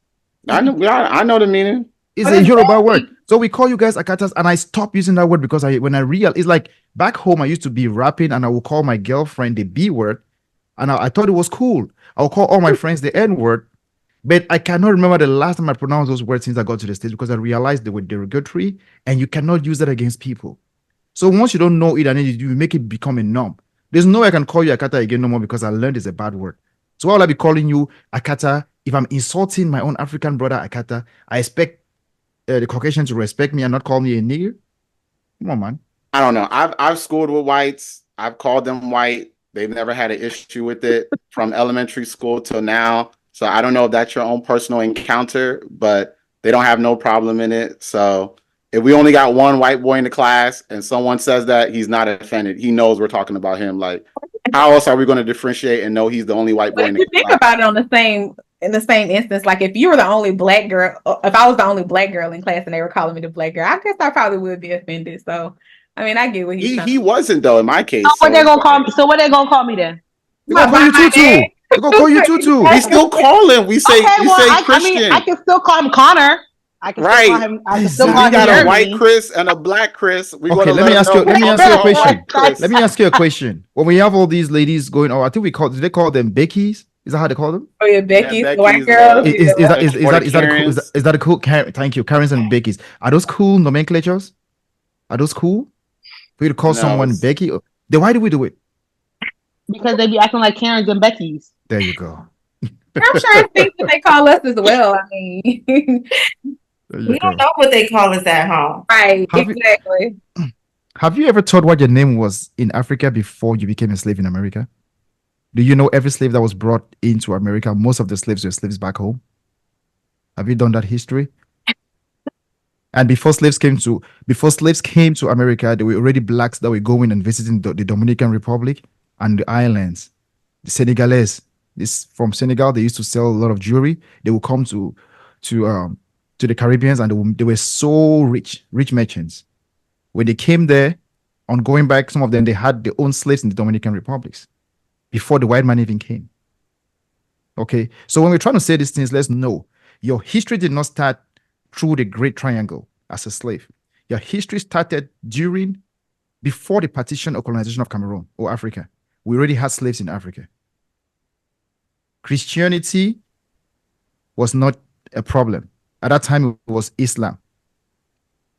I know the meaning. It's a Yoruba word. So we call you guys Akatas, and I stopped using that word because when I realized, it's like back home I used to be rapping and I would call my girlfriend the B word, and I thought it was cool. I'll call all my friends the N word, but I cannot remember the last time I pronounced those words since I got to the States, because I realized they were derogatory and you cannot use that against people. So once you don't know it and then you make it become a norm, there's no way I can call you Akata again no more, because I learned it's a bad word. So why will I be calling you Akata? If I'm insulting my own African brother Akata, I expect the Caucasian to respect me and not call me a nigger? Come on, man. I don't know. I've schooled with whites. I've called them white. They've never had an issue with it from elementary school till now. So I don't know if that's your own personal encounter, but they don't have no problem in it. So if we only got one white boy in the class and someone says that, he's not offended. He knows we're talking about him. Like, how else are we going to differentiate and know he's the only white boy in the class? Think about it in the same instance, like if you were the only black girl, if I was the only black girl in class and they were calling me the black girl, I guess I probably would be offended. So, I mean, I get what he wasn't, though, in my case. So what they gonna call me? So what they gonna call me then? They're gonna call you Tutu. They're gonna call you Tutu. We still call him. We say Christian. I mean, I can still call him Connor. I can still call him. I can still call him. We got a white Chris and a black Chris. Okay, let me ask you a question. Let me ask you a question. When we have all these ladies going, I think do they call them Beckies? Is that how they call them? Oh yeah, Becky's, the white girl. Is that a cool? Thank you, Karens and Becky's. Are those cool nomenclatures? Are those cool for you to call someone Becky? Then why do we do it? Because they be acting like Karens and Becky's. There you go. I'm sure it's things that they call us as well. I mean, we don't know what they call us at home. Right? Exactly. Have you ever thought what your name was in Africa before you became a slave in America? Do you know every slave that was brought into America, most of the slaves were slaves back home? Have you done that history? And before slaves came to America, there were already blacks that were going and visiting the Dominican Republic and the islands. The Senegalese, from Senegal, they used to sell a lot of jewelry. They would come to the Caribbeans, and they were so rich merchants. When they came there, on going back, some of them, they had their own slaves in the Dominican Republics before the white man even came. Okay, so when we're trying to say these things, let's know your history did not start through the Great Triangle as a slave. Your history started before the partition or colonization of Cameroon or Africa. We already had slaves in Africa. Christianity was not a problem. At that time, it was Islam.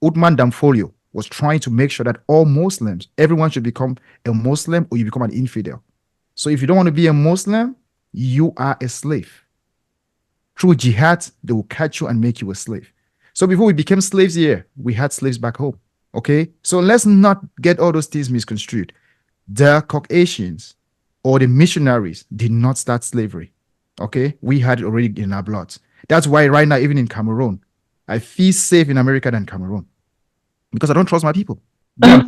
Uthman Damfolio was trying to make sure that all Muslims, everyone should become a Muslim or you become an infidel. So if you don't want to be a Muslim, you are a slave. Through jihad, they will catch you and make you a slave. So before we became slaves here, we had slaves back home. Okay? So let's not get all those things misconstrued. The Caucasians or the missionaries did not start slavery. Okay? We had it already in our blood. That's why right now, even in Cameroon, I feel safe in America than Cameroon. Because I don't trust my people. Yeah.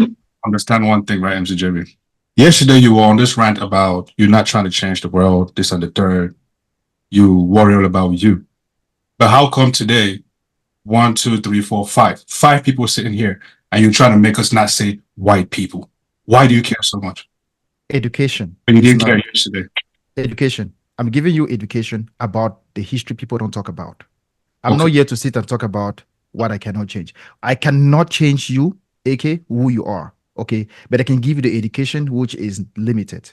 Understand one thing, right, MCJB? Yesterday, you were on this rant about you're not trying to change the world, this and the third. You worry about you. But how come today, 1, 2, 3, 4, 5 people sitting here, and you're trying to make us not say white people? Why do you care so much? Education. But you didn't care yesterday. Education. I'm giving you education about the history people don't talk about. I'm not here to sit and talk about what I cannot change. I cannot change you, aka who you are. Okay, but I can give you the education which is limited.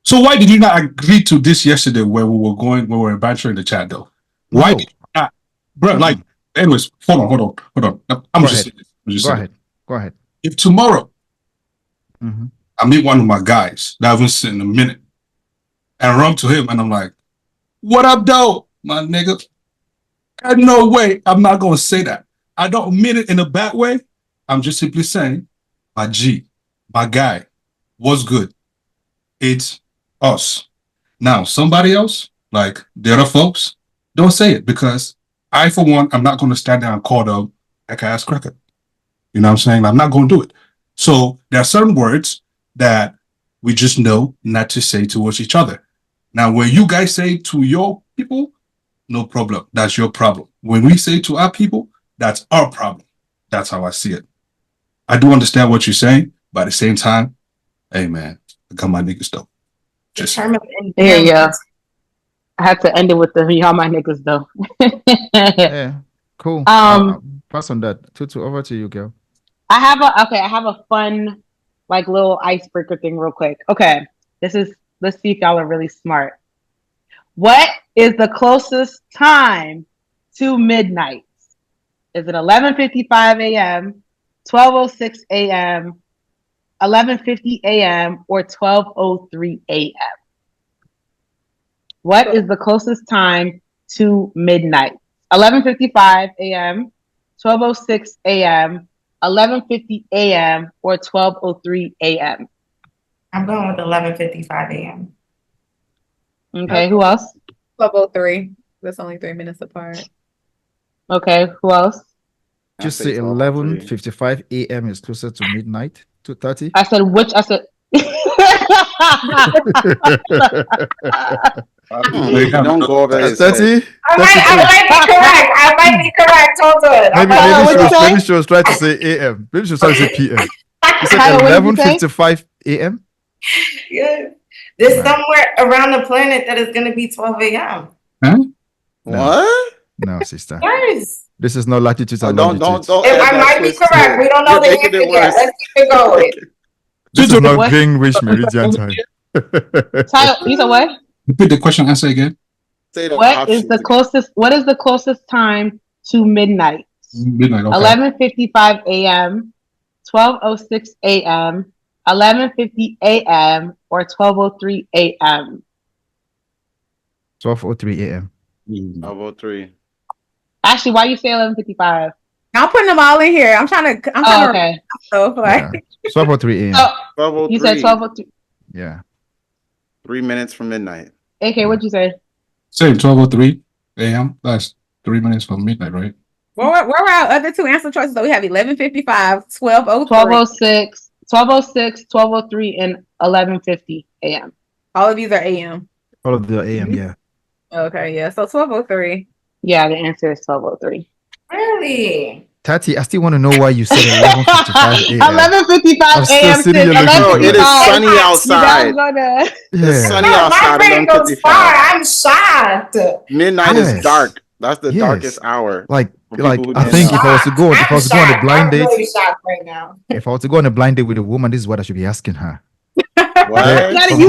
So why did you not agree to this yesterday when we were bantering the chat though? Why did you not, bro? Like, anyways, hold on. I'm just saying this. Go ahead. If tomorrow I meet one of my guys that I haven't seen in a minute and run to him and I'm like, "What up, though, my nigga?" And no way, I'm not gonna say that. I don't mean it in a bad way. I'm just simply saying, my G, my guy, what's good? It's us. Now, somebody else, like the other folks, don't say it because I, for one, I'm not going to stand there and call them like ass cracker. You know what I'm saying? I'm not going to do it. So there are certain words that we just know not to say towards each other. Now, when you guys say to your people, no problem. That's your problem. When we say to our people, that's our problem. That's how I see it. I do understand what you're saying, but at the same time, hey man, I got my niggas though. Just yeah. I had to end it with the y'all my niggas though. Yeah, cool. Pass on that. Tutu, over to you, girl. I have a fun like little icebreaker thing real quick. Okay. Let's see if y'all are really smart. What is the closest time to midnight? Is it 11:55 a.m., 12:06 a.m., 11:50 a.m., or 12:03 a.m.? What is the closest time to midnight? 11:55 a.m., 12:06 a.m., 11:50 a.m., or 12:03 a.m.? I'm going with 11:55 a.m. Okay, who else? 12:03. That's only 3 minutes apart. Okay, who else? Just say 11:55 a.m. is closer to midnight. 2:30. I said which? I said. Don't go over his 30. I might be correct. Hold on. Maybe she was trying to say a.m. Maybe she was trying to say p.m. You said 11:55 a.m. Yeah. There's somewhere around the planet that is going to be 12 a.m. Huh? What? No, sister. Yes. This is not latitude and longitude. Don't I might be correct. We don't know the answer yet. Let's keep it going. This is not Greenwich Meridian time. Tyler, you said what? Repeat the question. Answer again. What is the closest time to midnight? Midnight. Okay. 11:55 a.m., 12:06 a.m., 11:50 a.m., or 12:03 a.m. 12:03 a.m. 12:03. Actually, why you say 11:55? I'm putting them all in here. I'm trying to. Okay. So like 12:03 a.m. 12:03. You said 12:03. Yeah. 3 minutes from midnight. AK, what'd you say? Same 12:03 a.m. That's 3 minutes from midnight, right? where were our other two answer choices? So we have 11:55, 12:06, 12:03, and 11:50 a.m. All of these are AM. All of the a.m. Yeah. Okay, yeah. So 12:03. Yeah, the answer is 12:03. Really? Tati, I still want to know why you said 11:55 a.m. 11:55 a.m. It is sunny outside. It's sunny outside. My brain goes far. I'm shocked. Midnight is dark. That's the darkest hour. Like I think if I was to go on a blind date, really shocked right now. If I was to go on a blind date with a woman, this is what I should be asking her. What? You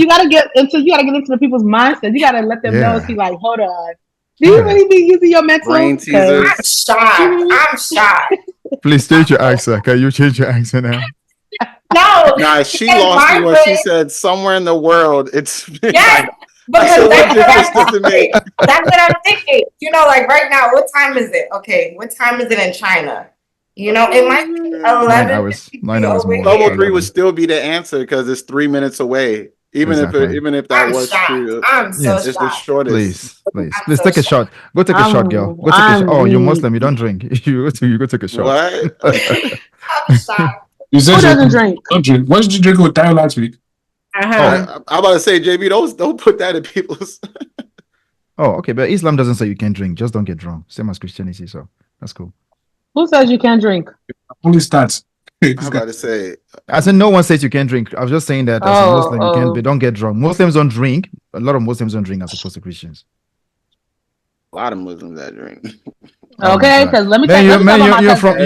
gotta get into the people's mindset. You gotta let them know. See, like, hold on. Do you really be using your mental? Brain teasers. I'm shocked. Please change your accent. Can you change your accent now? No. Nah, she lost me when she said somewhere in the world it's yes, because that's what I'm thinking. You know, like right now, what time is it? Okay, what time is it in China? You know, it might be 11 hours. 9 hours more. 12:03 would still be the answer because it's 3 minutes away. Even if that was true, I'm so it's the shortest. Please take a shot. Go take a shot, girl. Go take a shot. Oh, you're Muslim. You don't drink. You go take a shot. What? I'm shocked. Who doesn't drink? Don't drink. What did you drink with Tyler last week? I'm about to say, JB, don't put that in people's. Oh, okay, but Islam doesn't say you can't drink. Just don't get drunk. Same as Christianity, so that's cool. Who says you can't drink? Only starts. I'm about to say. I said no one says you can't drink. I was just saying that as a Muslim, you can't. But don't get drunk. Muslims don't drink. A lot of Muslims don't drink as opposed to Christians. A lot of Muslims that drink. Okay, because let me tell you, you're from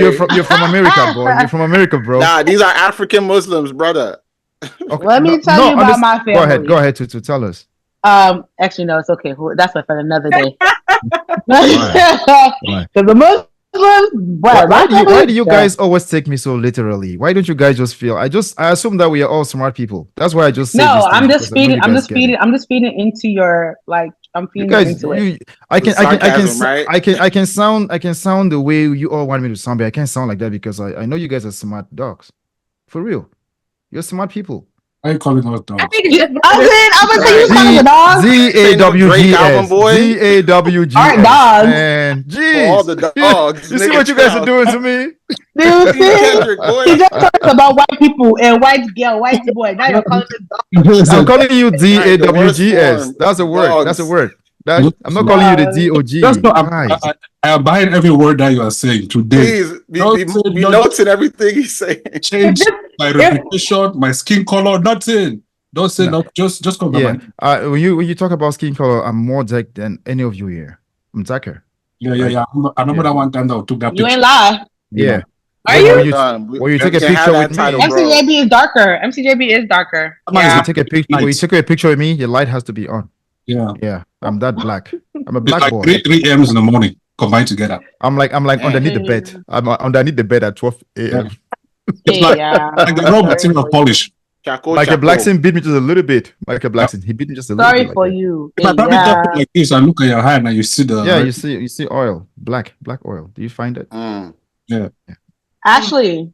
America, boy. You're from America, bro. Nah, these are African Muslims, brother. Okay. Let me tell you about my family. Go ahead to tell us. Actually, no, it's okay. That's for another day. Why? Because the Muslims, why do you guys always take me so literally? Why don't you guys just feel? I assume that we are all smart people. That's why I just say no. I'm just feeding into your like. I'm feeding into it. I can sound the way you all want me to sound, but I can't sound like that because I know you guys are smart dogs. For real, you're smart people. Why are you calling us dogs? I'm gonna say you calling the dogs. ZAWGS. ZAWGS. All right, dogs. And geez, all the dogs. You see what you guys are doing to me? You see? He just talks about white people and white boy. Now you're calling them dogs. I'm calling you DAWGS. That's a word. That's a word. I'm not calling you the DOG. I am buying every word that you are saying today. Please be noting everything he's saying. Change my reputation, my skin color, nothing. Don't say no. Just come on. When you talk about skin color, I'm more dark than any of you here. I'm darker. Yeah. I remember that one time that I took that picture. You ain't lie. Yeah. Are you? Or you take a picture with me. MCJB is darker. MCJB is darker. Yeah. You take a picture. When you take a picture of me, your light has to be on. Yeah. I'm that black. I'm a black boy. 3 a.m. in the morning combined together. I'm like underneath the bed. I'm underneath the bed at 12 a.m. It's like the raw material polish. Michael Blackson beat me just a little bit. Michael Blackson, he beat me just a little bit. Sorry for you. If I probably talk like this, I look at your hand and you see the you see oil, black oil. Do you find it? Yeah. Ashley.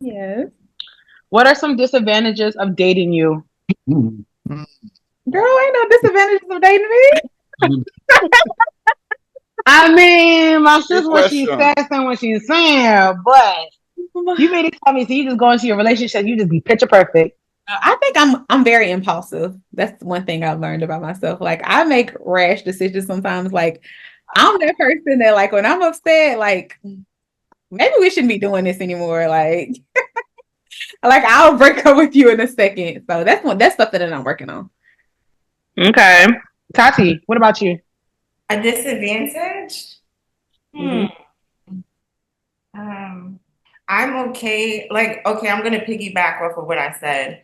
Yes. What are some disadvantages of dating you? Girl, ain't no disadvantages of dating me. I mean, my sister, what she says and what she's saying, but you made it tell me, so you just go into your relationship, you just be picture perfect. I think I'm very impulsive. That's one thing I've learned about myself. Like, I make rash decisions sometimes. Like, I'm that person that, like, when I'm upset, like, maybe we shouldn't be doing this anymore. Like, like I'll break up with you in a second. So that's something that I'm working on. Okay. Tati, what about you? A disadvantage? I'm okay. Like, okay, I'm going to piggyback off of what I said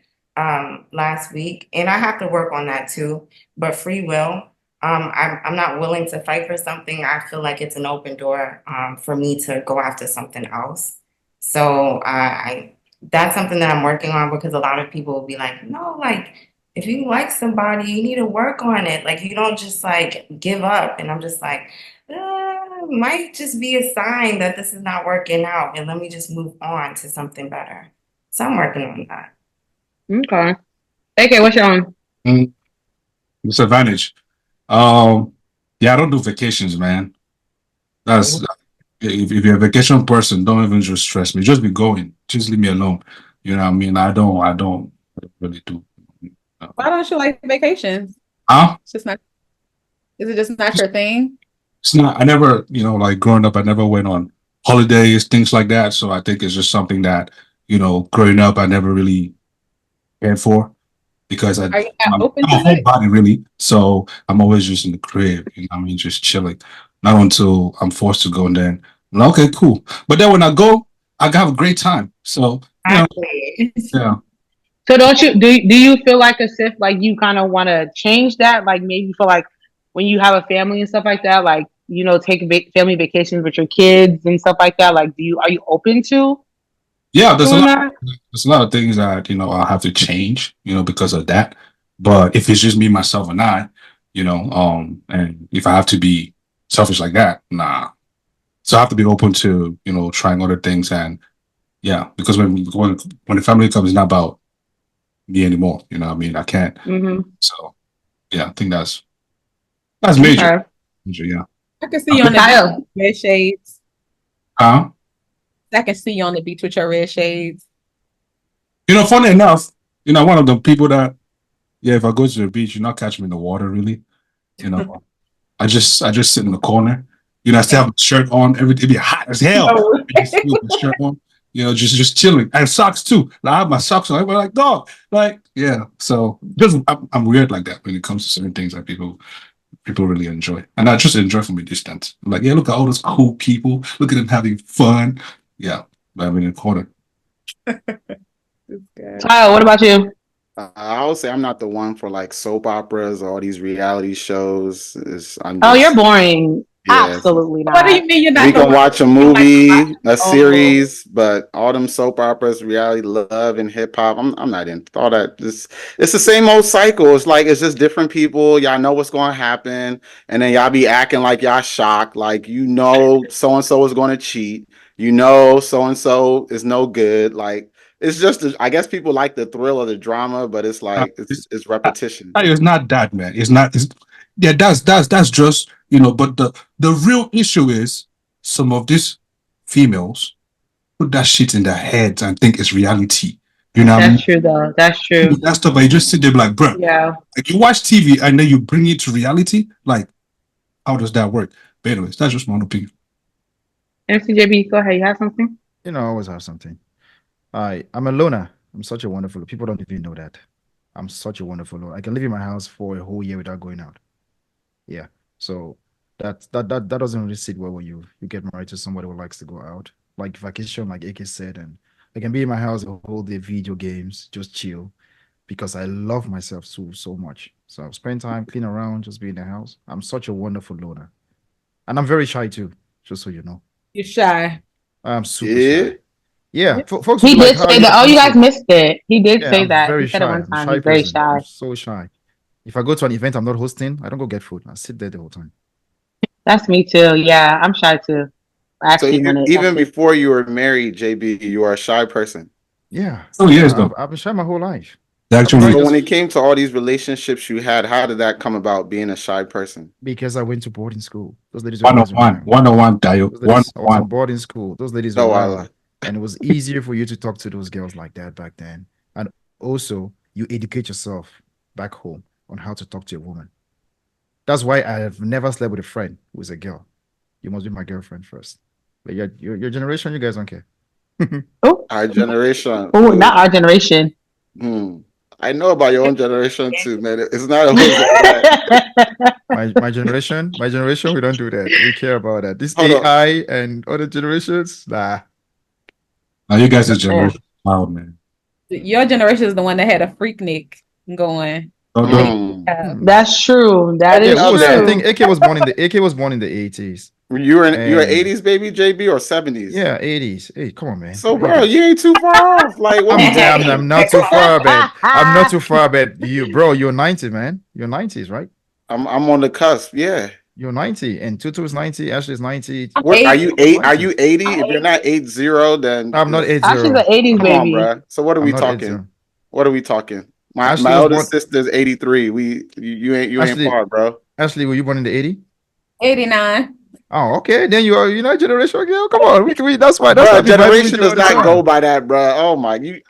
last week, and I have to work on that too. But free will, I'm not willing to fight for something. I feel like it's an open door for me to go after something else. So that's something that I'm working on, because a lot of people will be like, no, like, if you like somebody, you need to work on it. Like, you don't just like give up. And I'm just like, might just be a sign that this is not working out, and let me just move on to something better. So I'm working on that. Okay. Okay, what's your own? Disadvantage. I don't do vacations, man. That's if you're a vacation person, don't even just stress me. Just be going. Just leave me alone. You know what I mean? I don't really do. Why don't you like vacations? It's just not. Is it just not your thing? It's not. I never, like growing up, I never went on holidays, things like that. So I think it's just something that, growing up, I never really cared for, because I'm a homebody really. So I'm always just in the crib. You know what I mean? Just chilling. Not until I'm forced to go, and then I'm like, okay, cool. But then when I go, I have a great time. So yeah. So don't you do you feel like as if like you kind of want to change that? Like maybe for like when you have a family and stuff like that, like take family vacations with your kids and stuff like that. Like, are you open to? Yeah, there's a lot of things that I'll have to change, because of that. But if it's just me, myself, and I, and if I have to be selfish like that, nah. So I have to be open to trying other things, and because when the family comes, it's not about me anymore. You know what I mean? I can't. So I think that's major. Okay. Major, yeah. I can see you on the beach with red shades. I can see you on the beach with your red shades. Funny enough, one of the people that, if I go to the beach, you're not catching me in the water, really. I just sit in the corner. I still have a shirt on. Everything be hot as hell. The shirt on. Just chilling. And socks too. Like, I have my socks on. We're like, dog. Like, yeah. So I'm weird like that when it comes to certain things that people really enjoy. And I just enjoy from a distance. I'm like, yeah, look at all those cool people. Look at them having fun. Yeah. But I'm in the corner. Kyle, what about you? I would say I'm not the one for like soap operas or all these reality shows. You're boring. Yeah, Absolutely not. What do you mean you're not? We can watch a movie, a Oh. series, but all them soap operas, reality, love, and hip hop, I'm not into all that. It's the same old cycle. It's like it's just different people. Y'all know what's going to happen, and then y'all be acting like y'all shocked, like so and so is going to cheat. So and so is no good. Like it's just, I guess people like the thrill of the drama, but it's like it's repetition. It's not that, man. It's not. Yeah, that's just But the real issue is some of these females put that shit in their heads and think it's reality. You know, that's true though. That's true. That stuff, but you just sit there like, bro. Yeah. Like you watch TV and then you bring it to reality. Like, how does that work? But anyways, that's just my own opinion. MCJB, go ahead. You have something? I always have something. I'm a loner. I'm such a wonderful. People don't even know that. I'm such a wonderful loner. I can live in my house for a whole year without going out. Yeah. So that doesn't really sit well when you get married to somebody who likes to go out. Like vacation, like AK said, and I can be in my house the whole day, video games, just chill, because I love myself so much. So I'll spend time clean around, just be in the house. I'm such a wonderful loner. And I'm very shy too, just so you know. You're shy. I'm super shy. Yeah, folks. He did say that. Oh, you guys missed it. He did say that. Very he said shy. it one time. He's very shy. I'm so shy. If I go to an event I'm not hosting, I don't go get food. I sit there the whole time. That's me too. Yeah, I'm shy too. Actually, so even before you were married, JB, you are a shy person. Yeah. Oh yes, though. I've been shy my whole life. Actually, so when it came to all these relationships you had, how did that come about? Being a shy person? Because I went to boarding school. Those ladies. 101, Dio. I was in boarding school. Those ladies were wild. And it was easier for you to talk to those girls like that back then. And also, you educate yourself back home on how to talk to a woman. That's why I have never slept with a friend who is a girl. You must be my girlfriend first. But your generation, you guys don't care. Our generation. Oh, not our generation. I know about your own generation too, man. It's not always my generation, we don't do that. We care about that. This AI and other generations, nah. Now you guys are generation wild, man. Your generation is the one that had a Freaknik going. That's true. That is true. I think AK was born in the 80s. You were an 80s baby, JB, or 70s? Yeah, 80s. Hey, come on, man. So, bro, you ain't too far off. Like, I'm not too far, man. I'm not too far, but you're 90, man. You're 90s, right? I'm on the cusp. Yeah. You're 90, and Tutu is 90. Ashley is 90. Are you 80? If you're not 80, then I'm not 80. Ashley's an 80s baby. Come on, bro. So what are we talking? What are we talking? My oldest sister's 83. You ain't far, bro. Ashley, were you born in the 80? 89. Oh, okay. Then you're not generational girl. Come on, we that's why generation does not go by that, bro. Oh my, you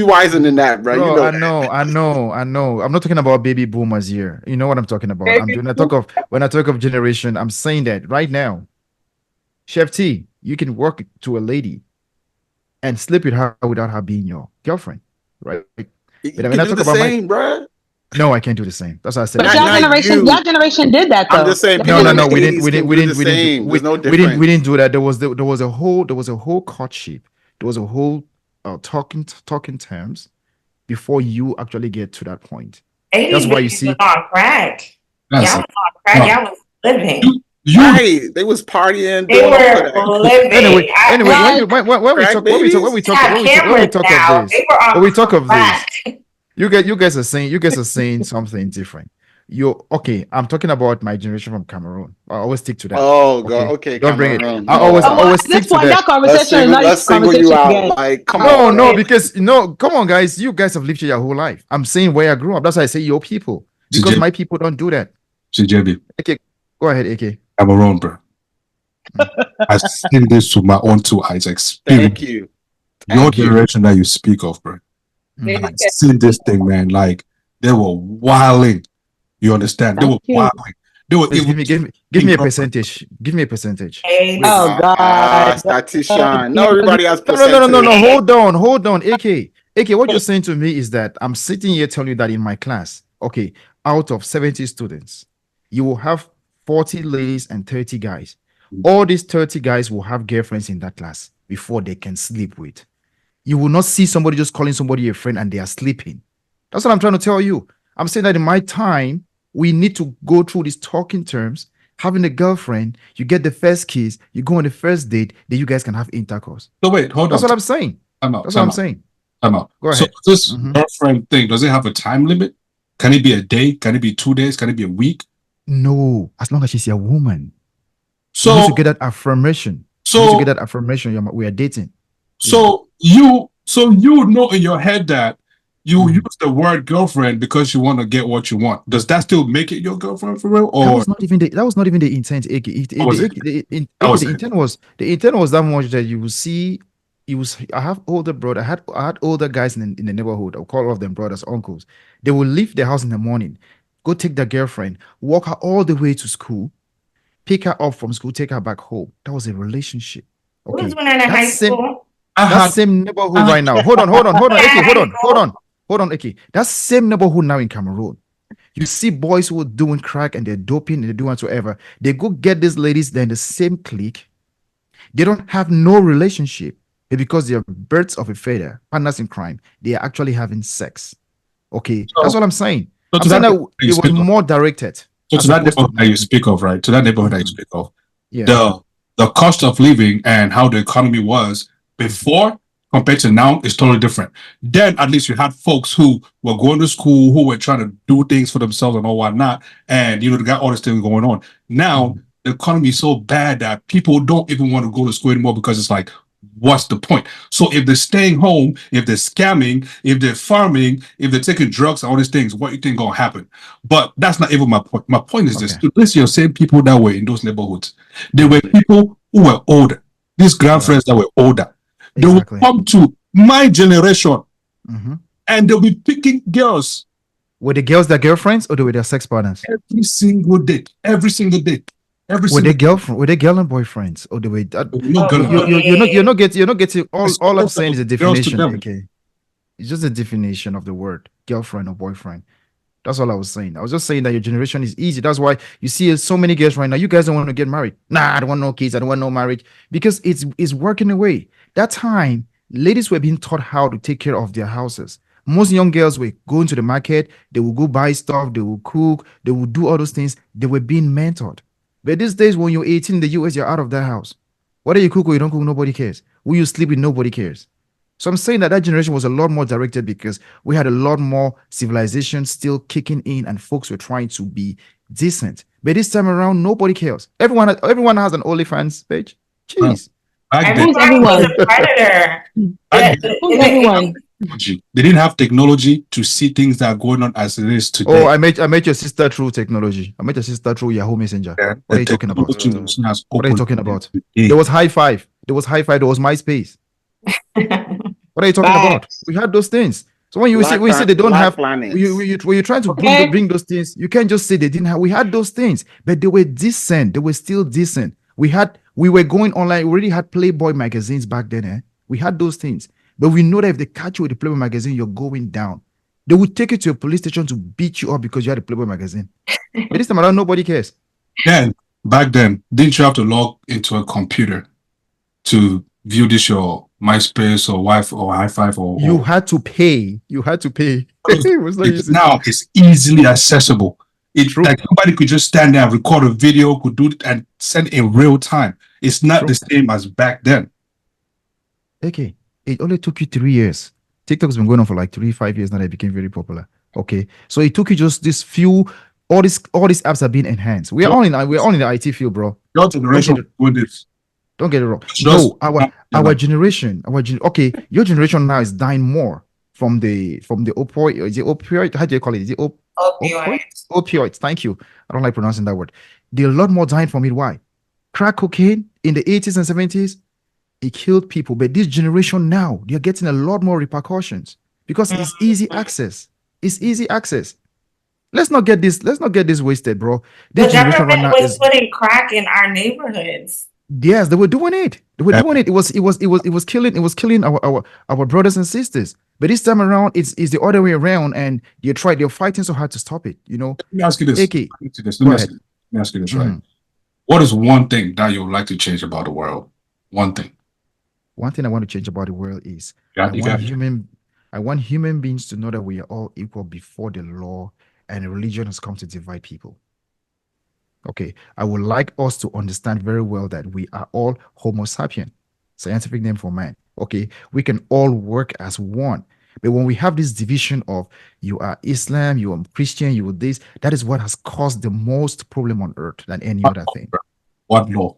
wiser than that, bro. Bro, you know I know. I'm not talking about baby boomers here. You know what I'm talking about. When I talk of generation, I'm saying that right now. Chef T, you can work to a lady and sleep with her without her being your girlfriend, right? You can do the same, bro. No, I can't do the same. That's what I said. But your generation did that though. I'm just saying. No, we didn't do that. There was a whole courtship. There was a whole talking terms before you actually get to that point. That's why you see. On crack. Y'all was on crack. Y'all was living. Right, they was partying. They were living. Anyway, when we talk of this. You guys are saying something different. I'm talking about my generation from Cameroon. I always stick to that. Oh God, okay. Don't bring it. I always stick to that. Let's single you out. Like, come on. No, because come on, guys. You guys have lived here your whole life. I'm saying where I grew up. That's why I say your people, because my people don't do that. CJB. Okay, go ahead, AK. Cameroon, bro. I've seen this with my own two eyes. Thank you. Your generation that you speak of, bro. I've seen this thing, man. Like they were wilding. You understand? They were wilding. They were give me a percentage. Give me a percentage. Oh God, statistician. No, everybody has percentage. No. Hold on. AK, what you're saying to me is that I'm sitting here telling you that in my class, okay, out of 70 students, you will have 40 ladies and 30 guys. All these 30 guys will have girlfriends in that class before they can sleep with. You will not see somebody just calling somebody a friend and they are sleeping. That's what I'm trying to tell you. I'm saying that in my time, we need to go through these talking terms, having a girlfriend, you get the first kiss, you go on the first date, then you guys can have intercourse. So wait, hold That's on. what I'm saying. That's what I'm saying. Time out. Go So ahead. this girlfriend thing, does it have a time limit? Can it be a day? Can it be 2 days? Can it be a week? No, as long as she's a woman. So you need to get that affirmation. So you need to get that affirmation. We are dating. So you know in your head that you use the word girlfriend because you want to get what you want. Does that still make it your girlfriend for real? Or that was not even the intent. The intent was that much that you will see. I have older brother. I had older guys in the neighborhood. I'll call all of them brothers, uncles. They will leave their house in the morning, go take their girlfriend, walk her all the way to school, pick her up from school, take her back home. That was a relationship. Okay. Who's one in high school? That same neighborhood right now. Hold on, Eki, hold on, Eki. That same neighborhood now in Cameroon. You see boys who are doing crack and they're doping and they're doing whatsoever. They go get these ladies, they're in the same clique. They don't have no relationship. But because they're birds of a feather, partners in crime, they are actually having sex. Okay, that's what I'm saying. I'm saying that it was more directed. So to that neighborhood that you speak of, right? To that neighborhood that you speak of, yeah. The cost of living and how the economy was before compared to now is totally different. Then at least you had folks who were going to school, who were trying to do things for themselves and all whatnot, and they got all this thing going on. Now the economy is so bad that people don't even want to go to school anymore because it's like, what's the point? So if they're staying home, if they're scamming, if they're farming, if they're taking drugs and all these things, what you think gonna happen? But that's not even my point. My point is this: listen, your same people that were in those neighborhoods, they were people who were older. These grandfriends that were older, they will come to my generation and they'll be picking girls. Were the girls their girlfriends or were they their sex partners? Every single day. Were they girl and boyfriends or the way that you're not getting all I'm saying is a definition. Okay, it's just a definition of the word girlfriend or boyfriend. That's all I was saying. I was just saying that your generation is easy. That's why you see so many girls right now. You guys don't want to get married. Nah, I don't want no kids. I don't want no marriage because it's working away. That time, ladies were being taught how to take care of their houses. Most young girls were going to the market. They will go buy stuff. They will cook. They will do all those things. They were being mentored. But these days, when you're 18 in the US, you're out of that house. Whether you cook or you don't cook, nobody cares. Will you sleep with, nobody cares. So I'm saying that generation was a lot more directed because we had a lot more civilization still kicking in and folks were trying to be decent. But this time around, nobody cares. Everyone has an OnlyFans page. Jeez. Everyone was a predator. Everyone. They didn't have technology to see things that are going on as it is today. Oh, I met your sister through technology. I met your sister through Yahoo Messenger. Yeah, what are you talking about? What are you talking about? There was high five. There was MySpace. What are you talking about? We had those things. So when you say they don't have, when you're trying to bring those things, you can't just say they didn't have. We had those things, but they were decent. They were still decent. We were going online. We already had Playboy magazines back then. We had those things. But we know that if they catch you with the Playboy magazine, you're going down. They would take you to a police station to beat you up because you had a Playboy magazine. But this time around, nobody cares. Back then, didn't you have to log into a computer to view this your MySpace or Wi-Fi or High Five or you had to pay. Now it's easily accessible. Like somebody could just stand there and record a video, could do it and send in real time. It's not the same as back then. Okay. It only took you 3 years. TikTok's been going on for like 3-5 years now. It became very popular. Okay, so it took you just this few. All these apps are being enhanced. We're all in the IT field, bro. Your generation doing this. Don't get it wrong. No, our generation. Okay, your generation now is dying more from the opioid. Is it opioid? How do you call it? Is it opioids? Opioids. Thank you. I don't like pronouncing that word. There are a lot more dying from it. Why? Crack cocaine in the 80s and 70s. It killed people, but this generation now, they're getting a lot more repercussions because it's easy access. It's easy access. Let's not get this wasted, bro. This generation right now was putting crack in our neighborhoods. Yes, they were doing it. It was killing our brothers and sisters. But this time around, it's the other way around, and they're fighting so hard to stop it. Let me ask you this. Let me ask you this, right? What is one thing that you would like to change about the world? One thing. one thing I want to change about the world is Yeah, I you want got it. human beings to know that we are all equal before the law, and religion has come to divide people. Okay, I would like us to understand very well that we are all Homo sapien, scientific name for man. Okay, we can all work as one. But when we have this division of you are Islam, you are Christian, you are this, that is what has caused the most problem on earth than any other thing. What law?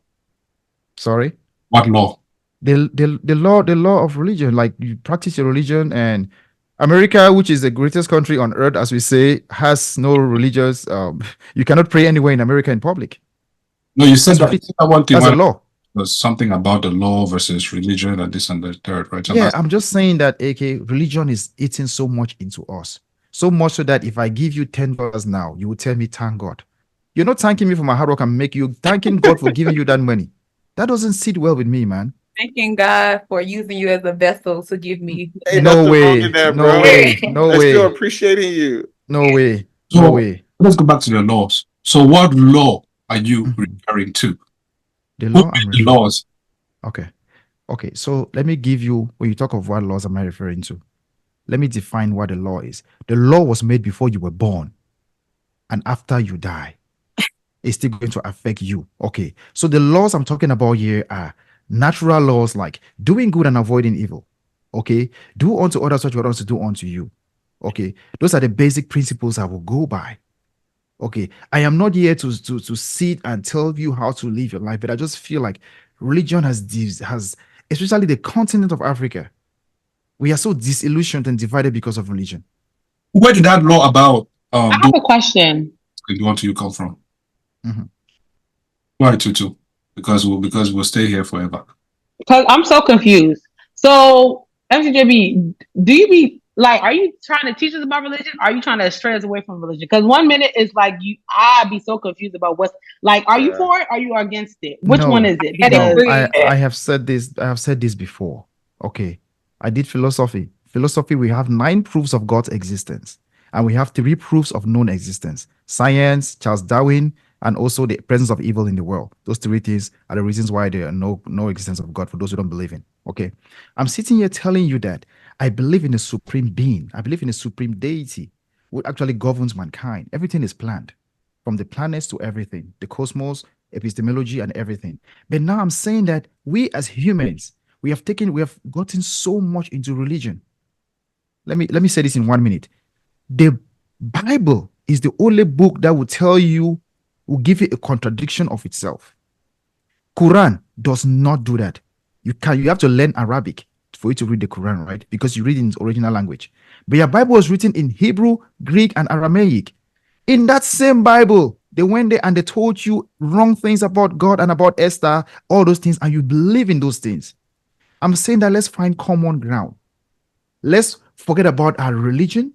Sorry? What law? The law of religion, like you practice your religion, and America, which is the greatest country on earth, as we say, has no religious you cannot pray anywhere in America in public. No, you said that, one thing. That's a law. There's something about the law versus religion and this and the third, right? Yeah, I'm just saying that religion is eating so much into us. So much so that if I give you $10 now, you will tell me, thank God. You're not thanking me for my hard work. I'm thanking God for giving you that money. That doesn't sit well with me, man. Thanking God for using you as a vessel to give me. Hey, no way, there, no bro. way, no They're way. still appreciating you. No way, So, no way. Let's go back to the laws. So, what law are you referring to? The law I'm referring. Laws. Okay. So let me give you, when you talk of what laws am I referring to, let me define what the law is. The law was made before you were born, and after you die, it's still going to affect you. Okay. So the laws I'm talking about here are natural laws like doing good and avoiding evil. Okay. Do unto others what you want others to do unto you. Okay. Those are the basic principles I will go by. Okay. I am not here to sit and tell you how to live your life, but I just feel like religion has especially the continent of Africa. We are so disillusioned and divided because of religion. Where did that law about I have a question. you want to come from? Mm-hmm. Why Tutu? Because we'll stay here forever. Because I'm so confused. So, MCJB, do you be like, are you trying to teach us about religion? Or are you trying to stray us away from religion? Because 1 minute is like I be so confused about what's like, are you for it? Or are you against it? Which one is it? Because I have said this. I have said this before. Okay, I did philosophy. Philosophy, we have 9 proofs of God's existence, and we have 3 proofs of non-existence: science, Charles Darwin, and also the presence of evil in the world. Those 3 things are the reasons why there are no existence of God for those who don't believe in. Okay, I'm sitting here telling you that I believe in a supreme being. I believe in a supreme deity who actually governs mankind. Everything is planned, from the planets to everything, the cosmos, epistemology, and everything. But now I'm saying that we as humans, we have gotten so much into religion. Let me say this in 1 minute. The Bible is the only book that will tell you, will give you a contradiction of itself. Quran does not do that. You have to learn Arabic for you to read the Quran, right? Because you read in its original language. But your Bible was written in Hebrew, Greek, and Aramaic. In that same Bible, they went there and they told you wrong things about God and about Esther, all those things, and you believe in those things. I'm saying that let's find common ground. Let's forget about our religion.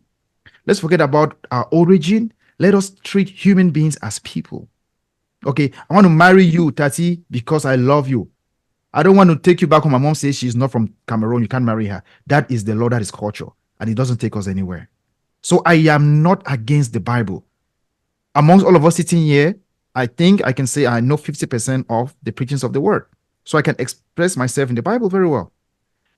Let's forget about our origin. Let us treat human beings as people. Okay, I want to marry you, Tati, because I love you. I don't want to take you back home. My mom says she's not from Cameroon. You can't marry her. That is the law. That is culture. And it doesn't take us anywhere. So I am not against the Bible. Amongst all of us sitting here, I think I can say I know 50% of the preachings of the word. So I can express myself in the Bible very well.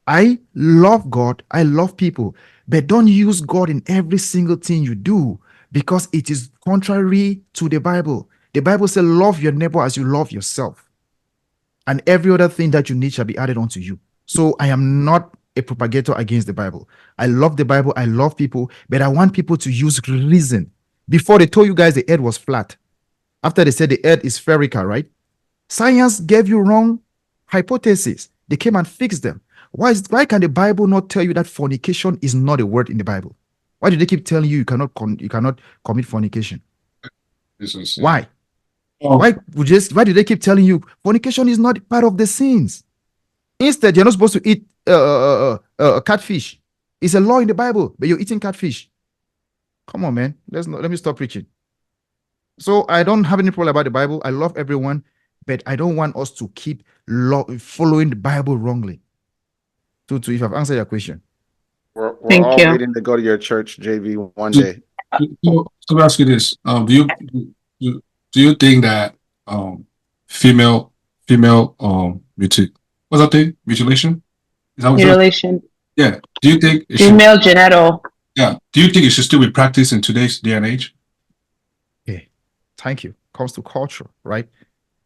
I love God. I love people. But don't use God in every single thing you do, because it is contrary to the Bible. The Bible says, love your neighbor as you love yourself. And every other thing that you need shall be added unto you. So I am not a propagator against the Bible. I love the Bible. I love people. But I want people to use reason. Before they told you guys the earth was flat. After they said the earth is spherical, right? Science gave you wrong hypotheses. They came and fixed them. Why can the Bible not tell you that fornication is not a word in the Bible? Why do they keep telling you cannot commit fornication? Why? Why do they keep telling you fornication is not part of the sins? Instead, you're not supposed to eat catfish. It's a law in the Bible, but you're eating catfish. Come on, man. Let me stop preaching. So I don't have any problem about the Bible. I love everyone, but I don't want us to keep following the Bible wrongly. Tutu, if I've answered your question. We're all waiting to go to your church, JV, one day. So let me ask you this: do you think that female what's that thing? Mutilation? Is that what Mutilation. Yeah. Do you think female genital? Yeah. Do you think it should still be practiced in today's day and age? Yeah. Thank you. Comes to culture, right?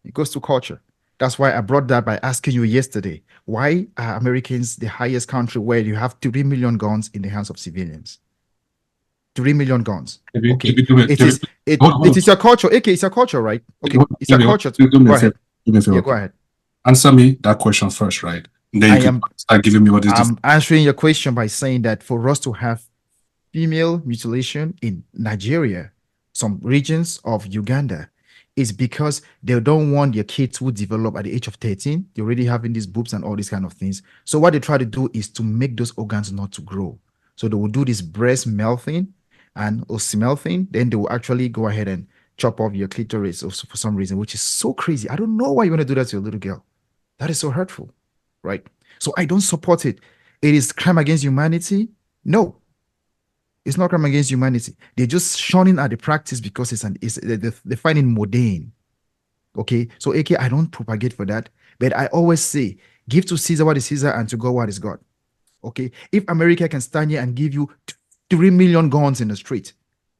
It goes to culture. That's why I brought that by asking you yesterday. Why are Americans the highest country where you have 3 million guns in the hands of civilians? 3 million guns. Okay. It is your culture. Okay, it's your culture, right? Okay. It's your culture. Go ahead. Yeah, go ahead. Answer me that question first, right? And then you can start giving me what is I'm answering your question by saying that for us to have female mutilation in Nigeria, some regions of Uganda, is because they don't want their kids to develop at the age of 13. They're already having these boobs and all these kind of things. So what they try to do is to make those organs not to grow. So they will do this breast melting and melting. Then they will actually go ahead and chop off your clitoris for some reason, which is so crazy. I don't know why you want to do that to a little girl. That is so hurtful, right? So I don't support it. It is crime against humanity. No, it's not crime against humanity. They're just shunning at the practice because they find it mundane. Okay, so AK, I don't propagate for that, but I always say, give to Caesar what is Caesar and to God what is God. Okay, if America can stand here and give you 3 million guns in the street,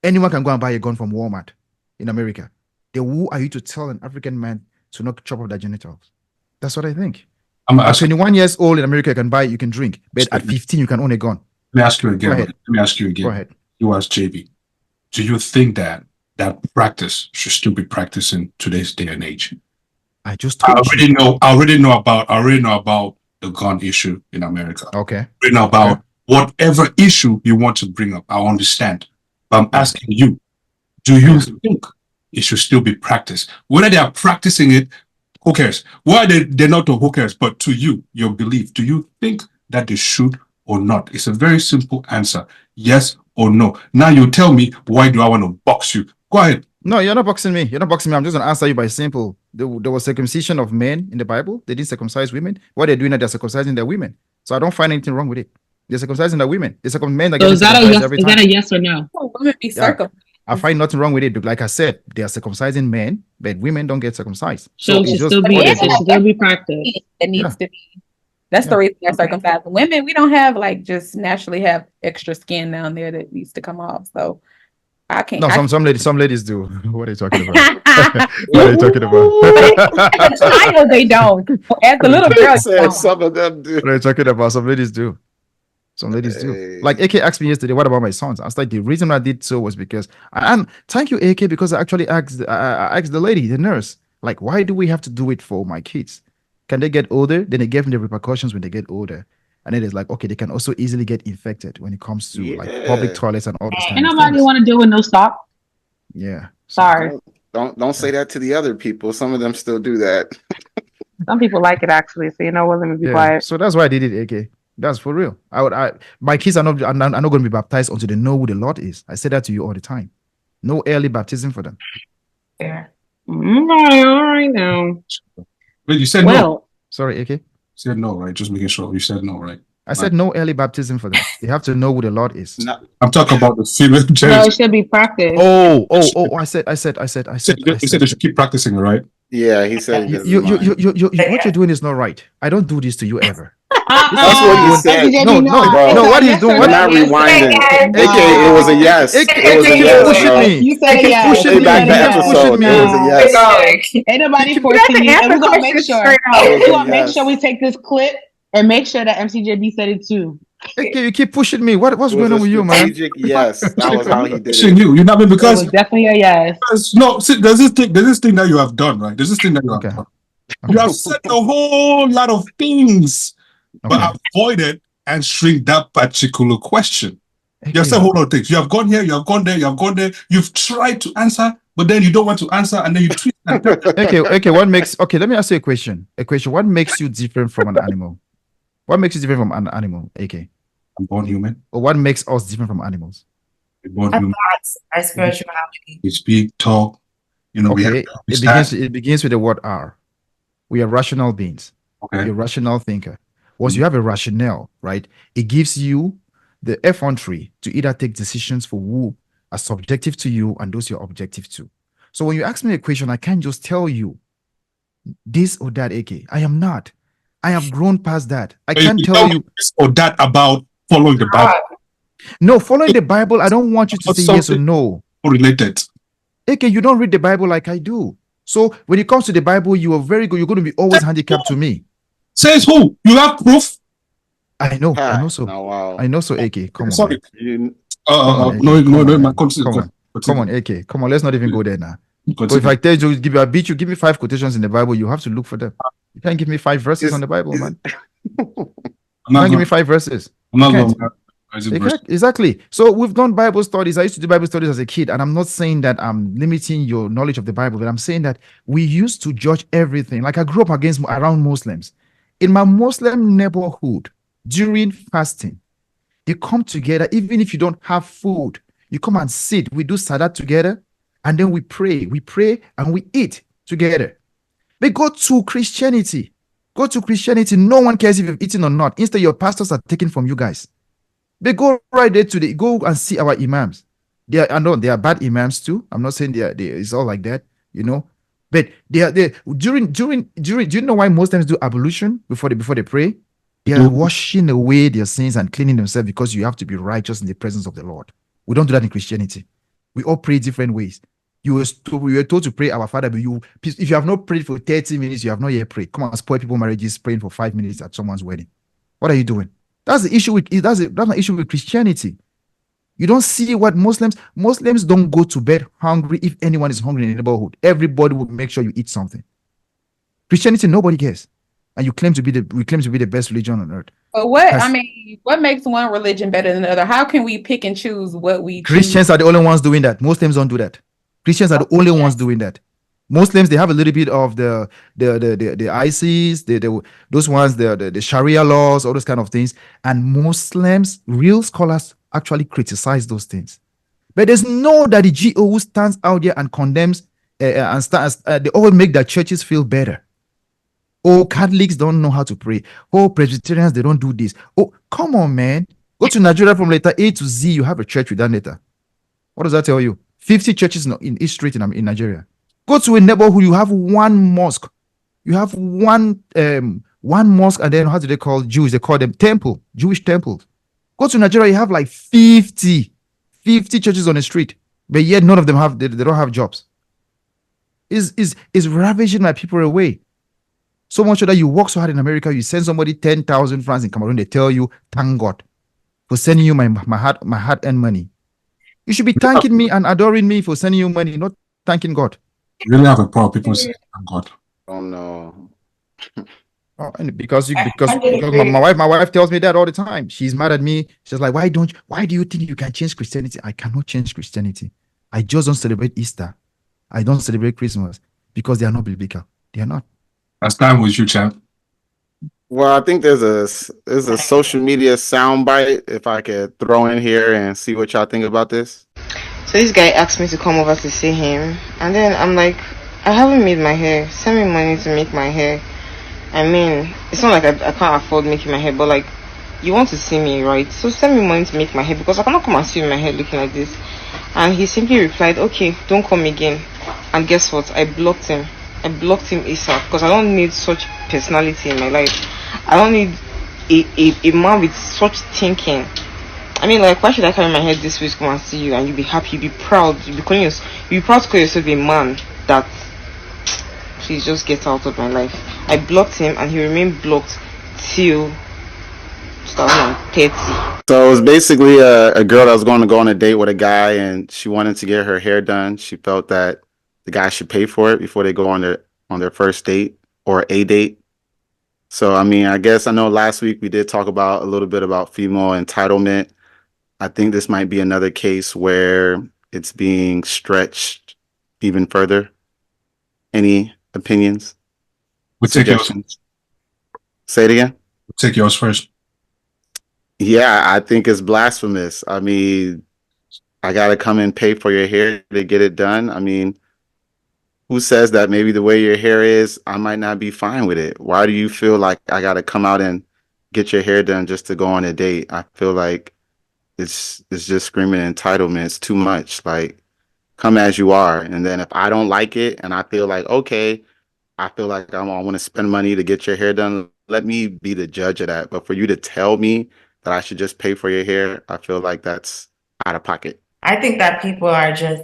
anyone can go and buy a gun from Walmart in America. Then who are you to tell an African man to not chop off their genitals? That's what I think. At 21 years old in America, you can buy, you can drink, but at 15, you can own a gun. Let me ask you again. Let me ask you again. Go ahead. You ask JB. Do you think that practice should still be practiced in today's day and age? I already know about the gun issue in America. Okay. I already know about whatever issue you want to bring up. I understand. But I'm asking you, do you think it should still be practiced? Whether they are practicing it, who cares? Why they're not, who cares? But to you, your belief, do you think that they should or not? It's a very simple answer. Yes or no. Now you tell me, why do I want to box you? Go ahead. No, you're not boxing me. You're not boxing me. I'm just going to answer you by simple. There was circumcision of men in the Bible. They didn't circumcise women. What they're doing is they're circumcising their women. So I don't find anything wrong with it. They're circumcising their women. They're men that so is that a yes or no? Women be circumcised. I find nothing wrong with it. Like I said, they are circumcising men, but women don't get circumcised. So it should still be practiced. It needs to be. That's the reason they're circumcised. Women, we don't have just naturally have extra skin down there that needs to come off. So I can't. No, some ladies do. What are you talking about? What are you talking about? I know they don't. As a little girl, some of them do. What are you talking about? Some ladies do. Some ladies do. Like AK asked me yesterday, what about my sons? I was like, the reason I did so was because, and thank you, AK, because I actually asked the lady, the nurse, like, why do we have to do it for my kids? Can they get older? Then they gave them the repercussions when they get older. And then it's like, okay, they can also easily get infected when it comes to like public toilets and all this kind of things. Ain't nobody want to deal with no stop. Yeah. Sorry. Don't say that to the other people. Some of them still do that. Some people like it actually. So you know what? Let me be quiet. So that's why I did it, AK. That's for real. My kids are not going to be baptized until they know who the Lord is. I say that to you all the time. No early baptism for them. Yeah. All right now. Wait, you said no. Sorry, AK. You said no, right? Just making sure. You said no, right? I said no early baptism for them. They have to know who the Lord is. No, I'm talking about the female genital. No, it should be practiced. Oh! I said. You said they should keep practicing, right? Yeah, he said. What you're doing is not right. I don't do this to you ever. That's what you said. No, what are you doing? We're not rewinding. AK, it was a yes. It was a yes. You said a yes. Play back the episode. It was a yes. Ain't nobody forcing you. And we're gonna make sure. We're gonna make sure we take this clip and make sure that MCJB said it too. Okay, you keep pushing me. What's going on with you, man? Yes, that was how he did it. You know, because it was definitely a yes. No, see, there's this thing that you have done, right? There's this thing that you have done. You have said a whole lot of things, but avoided answering that particular question. You have said a whole lot of things. You have gone here, you have gone there, you have gone there. You've tried to answer, but then you don't want to answer, and then you twist. Okay. Let me ask you a question. What makes you different from an animal? What makes you different from an animal, AK? I'm born human. Or what makes us different from animals? We're born human. Our spirituality. We speak, talk. You know, it begins with the word R. We are rational beings. Okay. You're a rational thinker. Once you have a rationale, right, it gives you the effrontery to either take decisions for who are subjective to you and those you're objective to. So when you ask me a question, I can't just tell you this or that, AK. I am not. I have grown past that. I But can't you tell you this or that about following the Bible. No, following the Bible, I don't want you to say yes or no. Related. Okay, you don't read the Bible like I do. So when it comes to the Bible, you are very good. You're going to be always handicapped to me. Says who? You have proof? I know so. No, wow. I know so, AK. Come on, sorry. man. Come on, AK. Come on, let's not even go there now. But if I tell you, give me 5 quotations in the Bible, you have to look for them. You can't give me 5 verses on the Bible, man. You can't give me 5 verses. Exactly. So we've done Bible studies. I used to do Bible studies as a kid, and I'm not saying that I'm limiting your knowledge of the Bible, but I'm saying that we used to judge everything. Like I grew up around Muslims. In my Muslim neighborhood, during fasting, they come together, even if you don't have food, you come and sit. We do salat together, and then we pray. We pray and we eat together. But go to Christianity. No one cares if you've eaten or not. Instead, your pastors are taken from you guys. They go right there go and see our imams. I know they are bad imams too. I'm not saying it's all like that, But during do you know why Muslims do ablution before they pray? They are washing away their sins and cleaning themselves because you have to be righteous in the presence of the Lord. We don't do that in Christianity. We all pray different ways. We were told to pray our Father, but if you have not prayed for 30 minutes, you have not yet prayed. Come on, spoil people's marriages praying for 5 minutes at someone's wedding. What are you doing? That's the issue that's an issue with Christianity. You don't see what Muslims don't go to bed hungry. If anyone is hungry in the neighborhood, everybody will make sure you eat something. Christianity, nobody cares. And we claim to be the best religion on earth. But what makes one religion better than the other? How can we pick and choose what we Christians are the only ones doing that. Muslims don't do that. Christians are the only ones doing that. Muslims, they have a little bit of the ISIS, those ones, the Sharia laws, all those kind of things. And Muslims, real scholars actually criticize those things. But there's no that the GO who stands out there and condemns they all make their churches feel better. Oh, Catholics don't know how to pray. Oh, Presbyterians, they don't do this. Oh, come on, man. Go to Nigeria from letter A to Z, you have a church with that letter. What does that tell you? 50 churches in each street in Nigeria. Go to a neighborhood, you have one mosque. You have one mosque, and then how do they call Jews? They call them temple, Jewish temples. Go to Nigeria, you have like 50 churches on the street, but yet none of them they don't have jobs. Is ravaging my people away. So much that you work so hard in America, you send somebody 10,000 francs in Cameroon, they tell you, thank God for sending you my hard-earned money. You should be thanking me and adoring me for sending you money, not thanking God. You really have a problem. People say, thank God. Oh no. Because my wife tells me that all the time. She's mad at me. She's like, why do you think you can change Christianity? I cannot change Christianity. I just don't celebrate Easter. I don't celebrate Christmas because they are not biblical. They are not. That's time with you, champ. Well, I think there's a social media soundbite if I could throw in here and see what y'all think about this. So this guy asked me to come over to see him, and then I'm like, I haven't made my hair. Send me money to make my hair. I mean, it's not like I can't afford making my hair, but like, you want to see me, right? So send me money to make my hair because I cannot come and see my hair looking like this. And he simply replied, okay, don't come again. And guess what? I blocked him ASAP because I don't need such personality in my life. I don't need a man with such thinking. I mean, like, why should I carry my head this way to come and see you and you be happy, you be proud, you be proud to call yourself a man? That, please just get out of my life. I blocked him and he remained blocked till 2030. So it was basically a girl that was going to go on a date with a guy and she wanted to get her hair done. She felt that the guy should pay for it before they go on their first date or a date. So, I mean, I guess I know last week we did talk about a little bit about female entitlement. I think this might be another case where it's being stretched even further. Any opinions? We'll take yours. Say it again. We'll take yours first. Yeah, I think it's blasphemous. I mean, I got to come and pay for your hair to get it done. I mean, who says that maybe the way your hair is, I might not be fine with it? Why do you feel like I got to come out and get your hair done just to go on a date? I feel like it's just screaming entitlement. It's too much. Like, come as you are. And then if I don't like it and I feel like, okay, I feel like I want to spend money to get your hair done, let me be the judge of that. But for you to tell me that I should just pay for your hair, I feel like that's out of pocket. I think that people are just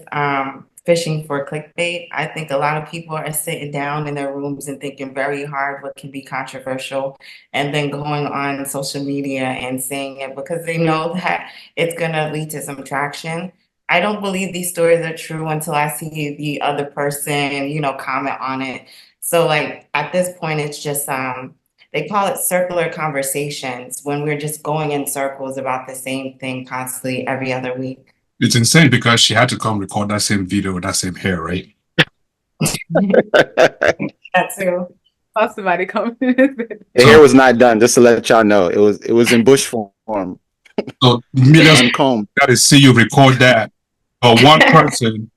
fishing for clickbait. I think a lot of people are sitting down in their rooms and thinking very hard what can be controversial, and then going on social media and saying it because they know that it's going to lead to some traction. I don't believe these stories are true until I see the other person, comment on it. So like at this point, it's just they call it circular conversations when we're just going in circles about the same thing constantly every other week. It's insane because she had to come record that same video with that same hair, right? That too. Oh, somebody come. The hair was not done, just to let y'all know. It was in bush form. So millions uncombed. Got to see you record that. But one person,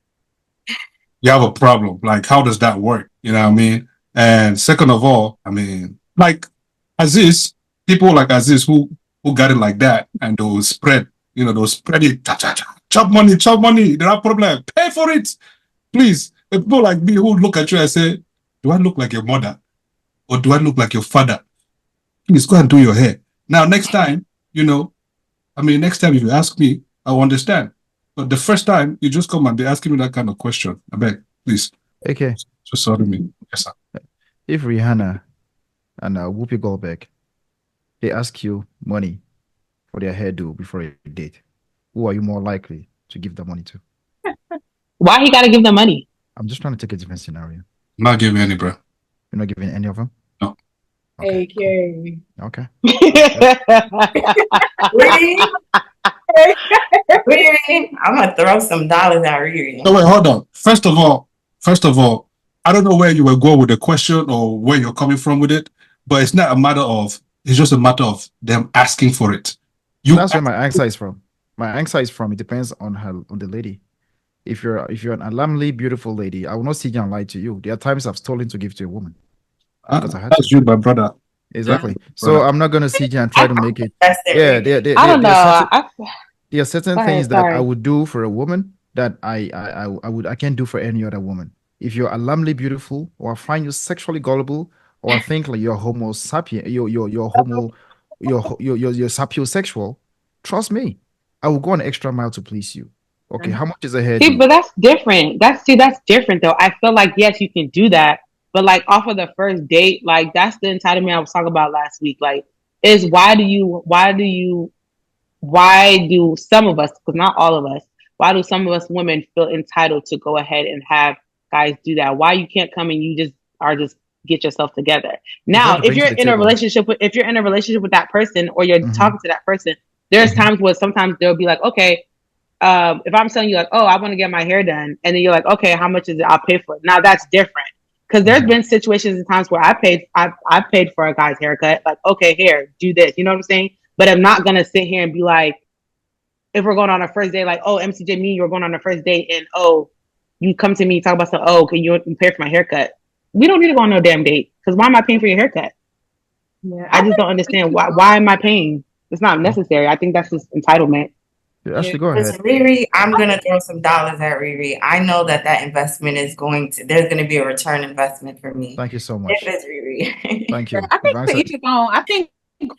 you have a problem. Like, how does that work? You know what I mean? And second of all, I mean, like Aziz, people like Aziz who got it like that and they'll spread, they'll spread it, chop money, they have problem, pay for it, please. The people like me who look at you and say, do I look like your mother? Or do I look like your father? Please go and do your hair. Now, next time, next time if you ask me, I'll understand. But the first time you just come and be asking me that kind of question, I beg, please. Okay. Just sorry me. Yes, sir. If Rihanna and Whoopi Goldberg, they ask you money for their hairdo before a date, who are you more likely to give the money to? Why he got to give them money? I'm just trying to take a different scenario. I'm not giving any, bro. You're not giving any of them? No. Okay. Hey, okay. Riri? Riri? I'm going to throw some dollars at Riri. So wait, hold on. First of all, I don't know where you were going with the question or where you're coming from with it, but it's not a matter of, it's just a matter of them asking for it. That's where my answer is from. My answer is from, it depends on the lady. If you're an alarmingly beautiful lady, I will not sit here and lie to you. There are times I've stolen to give to a woman. Because I had that's to. you, my brother. Exactly. So I'm not gonna sit here and try to make it. I don't know. There are certain things that I would do for a woman that I can't do for any other woman. If you're alarmingly beautiful, or I find you sexually gullible, or I think like you're homo sapien, you're sapiosexual, trust me, I will go an extra mile to please you. Okay, how much is a hairdo? See, but that's different. That's different though. I feel like yes, you can do that, but like off of the first date, like that's the entitlement I was talking about last week. Like, is why do some of us, because not all of us, why do some of us women feel entitled to go ahead and have guys do that? Why you can't come and you just get yourself together? Now, if you're in a relationship with that person, or you're talking to that person, there's times where sometimes they'll be like, okay, if I'm telling you like, oh, I want to get my hair done, and then you're like, okay, how much is it? I'll pay for it. Now that's different, because there's been situations and times where I paid for a guy's haircut. Like, okay, here, do this. You know what I'm saying? But I'm not gonna sit here and be like, if we're going on a first date, like, oh, MCJ, me, you're going on a first date, and oh, you come to me talk about something. Oh, can you pay for my haircut? We don't need to go on no damn date, because why am I paying for your haircut? Yeah, I just don't understand why am I paying? It's not necessary. I think that's just entitlement. Actually, go ahead. Riri, I'm going to throw some dollars at Riri. I know that investment is there's going to be a return investment for me. Thank you so much. If it's Riri. Thank you. I think to each his own. I think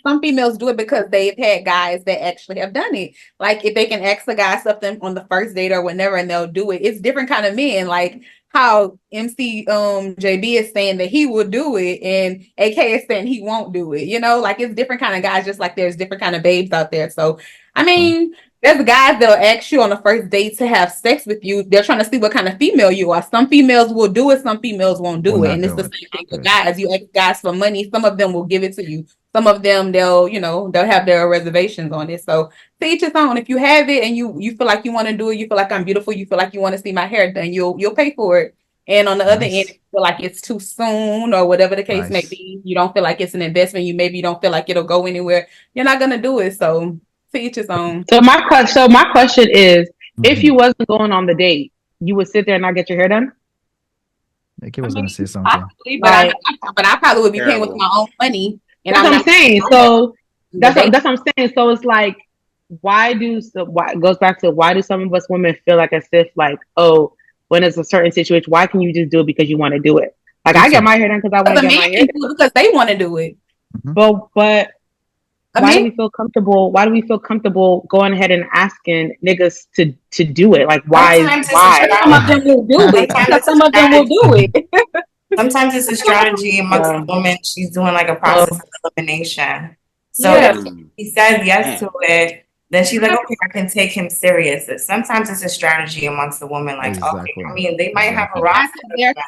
some females do it because they've had guys that actually have done it. Like if they can ask the guy something on the first date or whenever, and they'll do it. It's different kind of men. Like how MC JB is saying that he will do it, and AK is saying he won't do it. Like it's different kind of guys, just like there's different kind of babes out there. So I mean, there's guys that'll ask you on the first date to have sex with you. They're trying to see what kind of female you are. Some females will do it, some females won't do it. And it's the same thing with guys. You ask guys for money, some of them will give it to you. Some of them they'll have their reservations on it. So to each his own. If you have it and you feel like you want to do it, you feel like I'm beautiful, you feel like you want to see my hair done, you'll pay for it. And on the other end, if you feel like it's too soon or whatever the case may be, you don't feel like it's an investment, you don't feel like it'll go anywhere, you're not gonna do it. So to each his own. So my question is, if you wasn't going on the date, you would sit there and not get your hair done? Nikki was gonna say something. Possibly, but I probably would be paying with my own money. And that's what I'm saying. So that's what I'm saying. So it's like, why do some of us women feel like as if like, oh, when it's a certain situation, why can you just do it because you want to do it? Like I get my hair done because I want to get my hair done. Because they want to do it. But I why do mean, we feel comfortable? Why do we feel comfortable going ahead and asking niggas to do it? Like Sometimes it's a why? some of them strategy. will do it. Sometimes Because it's a some of them will do strategy. it. Sometimes it's a strategy amongst the women. She's doing like a process of elimination. So Yeah. if he says yes to it, then she's like, okay, I can take him serious. Sometimes it's a strategy amongst the women. Like, okay, I mean, they might have a roster.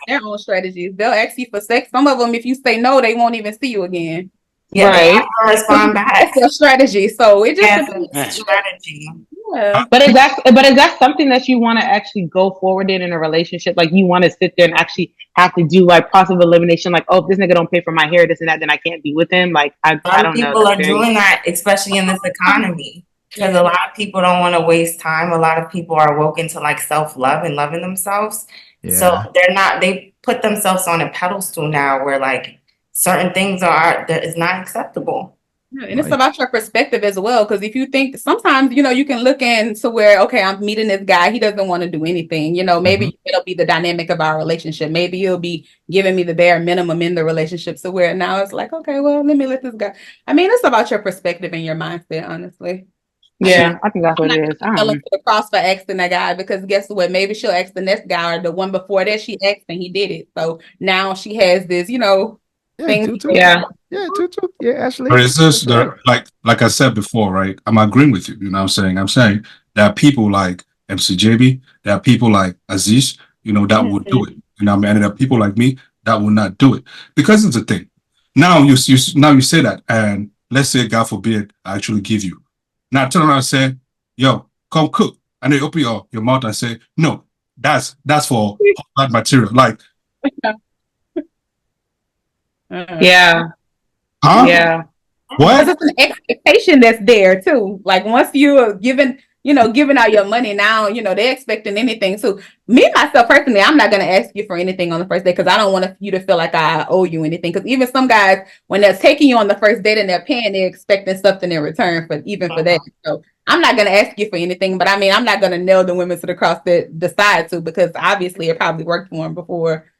Their own strategies. They'll ask you for sex. Some of them, if you say no, they won't even see you again. Yeah, they're not gonna respond back. That's their strategy. So it just depends. It's a strategy. Yeah. But is that something that you want to actually go forward in a relationship? Like you want to sit there and actually have to do like process of elimination, like, oh, if this nigga don't pay for my hair, this and that, then I can't be with him. Like I don't know. People are doing that, especially in this economy. Because a lot of people don't want to waste time. A lot of people are woken to like self-love and loving themselves. Yeah. So they put themselves on a pedestal now where like certain things that is not acceptable. Yeah, and it's about your perspective as well. Because if you think sometimes, you can look into where, okay, I'm meeting this guy. He doesn't want to do anything. Maybe it'll be the dynamic of our relationship. Maybe he'll be giving me the bare minimum in the relationship. So where now it's like, okay, well, let me let this guy. I mean, it's about your perspective and your mindset, honestly. Yeah, I think that's what it is. I Fell don't into the cross for asking that guy because guess what? Maybe she'll ask the next guy or the one before that she asked and he did it. So now she has this, thing. Yeah. Yeah, Tutu. Yeah, Ashley. But it's just like I said before, right? I'm agreeing with you. You know what I'm saying? I'm saying there are people like MCJB, there are people like Aziz, that would do it. And there are people like me that will not do it. Because it's a thing. Now you say that, and let's say God forbid I actually give you. Now turn around and say, yo, come cook. And then open your mouth and say, no, that's for that material. Like Yeah. huh? Yeah. What? Because it's an expectation that's there too. Like once you're giving out your money now, they're expecting anything. So me, myself personally, I'm not going to ask you for anything on the first day because I don't want you to feel like I owe you anything. Because even some guys, when they're taking you on the first date and they're paying, they're expecting something in return for that. So I'm not going to ask you for anything, but I mean, I'm not going to nail the women to the cross that decide to because obviously it probably worked for them before.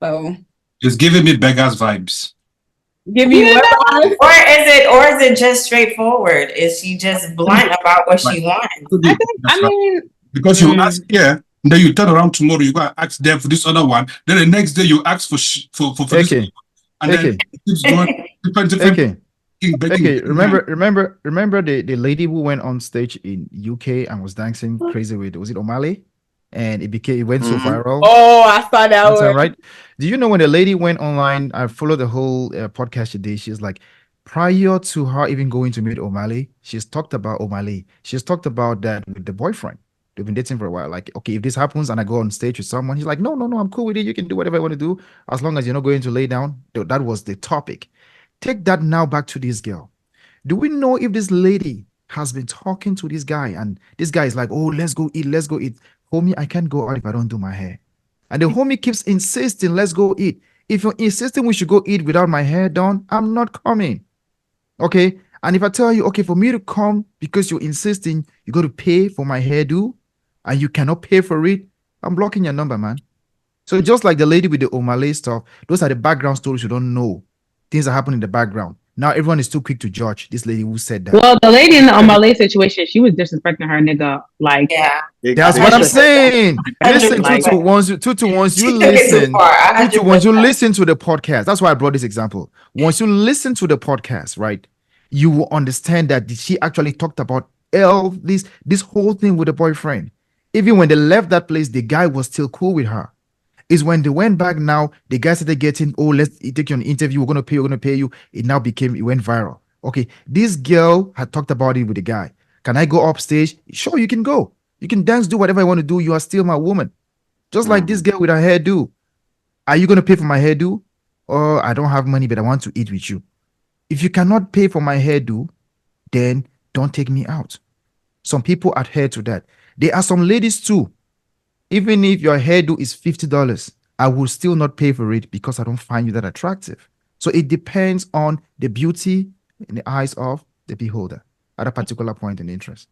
So It's giving me beggars vibes. give you or is it just straightforward? Is she just blunt about what she wants? Because you ask here, then you turn around tomorrow, you go and ask them for this other one. Then the next day you ask for this one, and then it keeps going different. Okay, remember the lady who went on stage in UK and was dancing crazy with, was it O'Malley? And it went so viral. Oh, I saw that one. Right? Do you know when the lady went online? I followed the whole podcast she did. She's like, prior to her even going to meet O'Malley, she's talked about O'Malley. She's talked about that with the boyfriend. They've been dating for a while. Like, okay, if this happens and I go on stage with someone, he's like, no, I'm cool with it. You can do whatever I want to do as long as you're not going to lay down. That was the topic. Take that now back to this girl. Do we know if this lady has been talking to this guy and this guy is like, oh, let's go eat. Homie, I can't go out if I don't do my hair. And the homie keeps insisting, let's go eat. If you're insisting we should go eat without my hair done, I'm not coming. Okay? And if I tell you, okay, for me to come because you're insisting, you got to pay for my hairdo and you cannot pay for it, I'm blocking your number, man. So just like the lady with the O'Malley stuff, those are the background stories you don't know. Things that happen in the background. Now everyone is too quick to judge this lady who said that. Well, the lady in the Malay situation, she was disrespecting her nigga. Like, that's what I'm saying. Listen, Tutu, once you listen to the podcast. That's why I brought this example. Once you listen to the podcast, right, you will understand that she actually talked about this whole thing with the boyfriend. Even when they left that place, the guy was still cool with her. Is when they went back now, the guy started getting, oh, let's take you on an interview, we're going to pay you. It went viral. Okay, this girl had talked about it with the guy. Can I go upstage? Sure, you can go. You can dance, do whatever I want to do. You are still my woman. Just like this girl with her hairdo. Are you going to pay for my hairdo? Or I don't have money, but I want to eat with you. If you cannot pay for my hairdo, then don't take me out. Some people adhere to that. There are some ladies too. Even if your hairdo is $50, I will still not pay for it because I don't find you that attractive. So it depends on the beauty in the eyes of the beholder at a particular point in interest.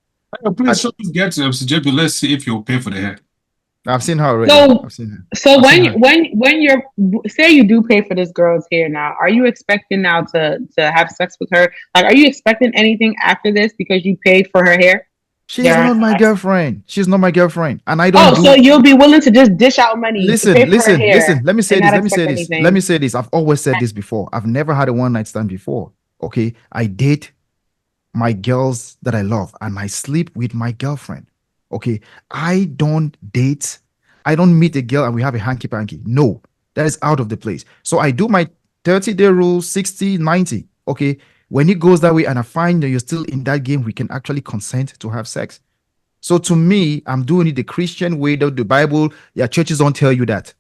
Please get to MCJB. Let's see if you'll pay for the hair. I've seen her already. So, I've seen her. so I've seen her. when you're say you do pay for this girl's hair now, are you expecting now to have sex with her? Like, are you expecting anything after this because you paid for her hair? She's not my girlfriend. She's not my girlfriend, and I don't Oh, so do. you'll be willing to just dish out money to pay Listen, for her listen, listen. hair Let me say and this. not Let me expect say this. Let me anything? say this. I've always said this before. I've never had a one night stand before. Okay, I date my girls that I love, and I sleep with my girlfriend. Okay, I don't date. I don't meet a girl and we have a hanky panky. No, that is out of the place. So I do my 30-day rule, 60, 90. Okay, when it goes that way, and I find that you're still in that game, we can actually consent to have sex. So to me, I'm doing it the Christian way. The Bible, yeah, churches don't tell you that.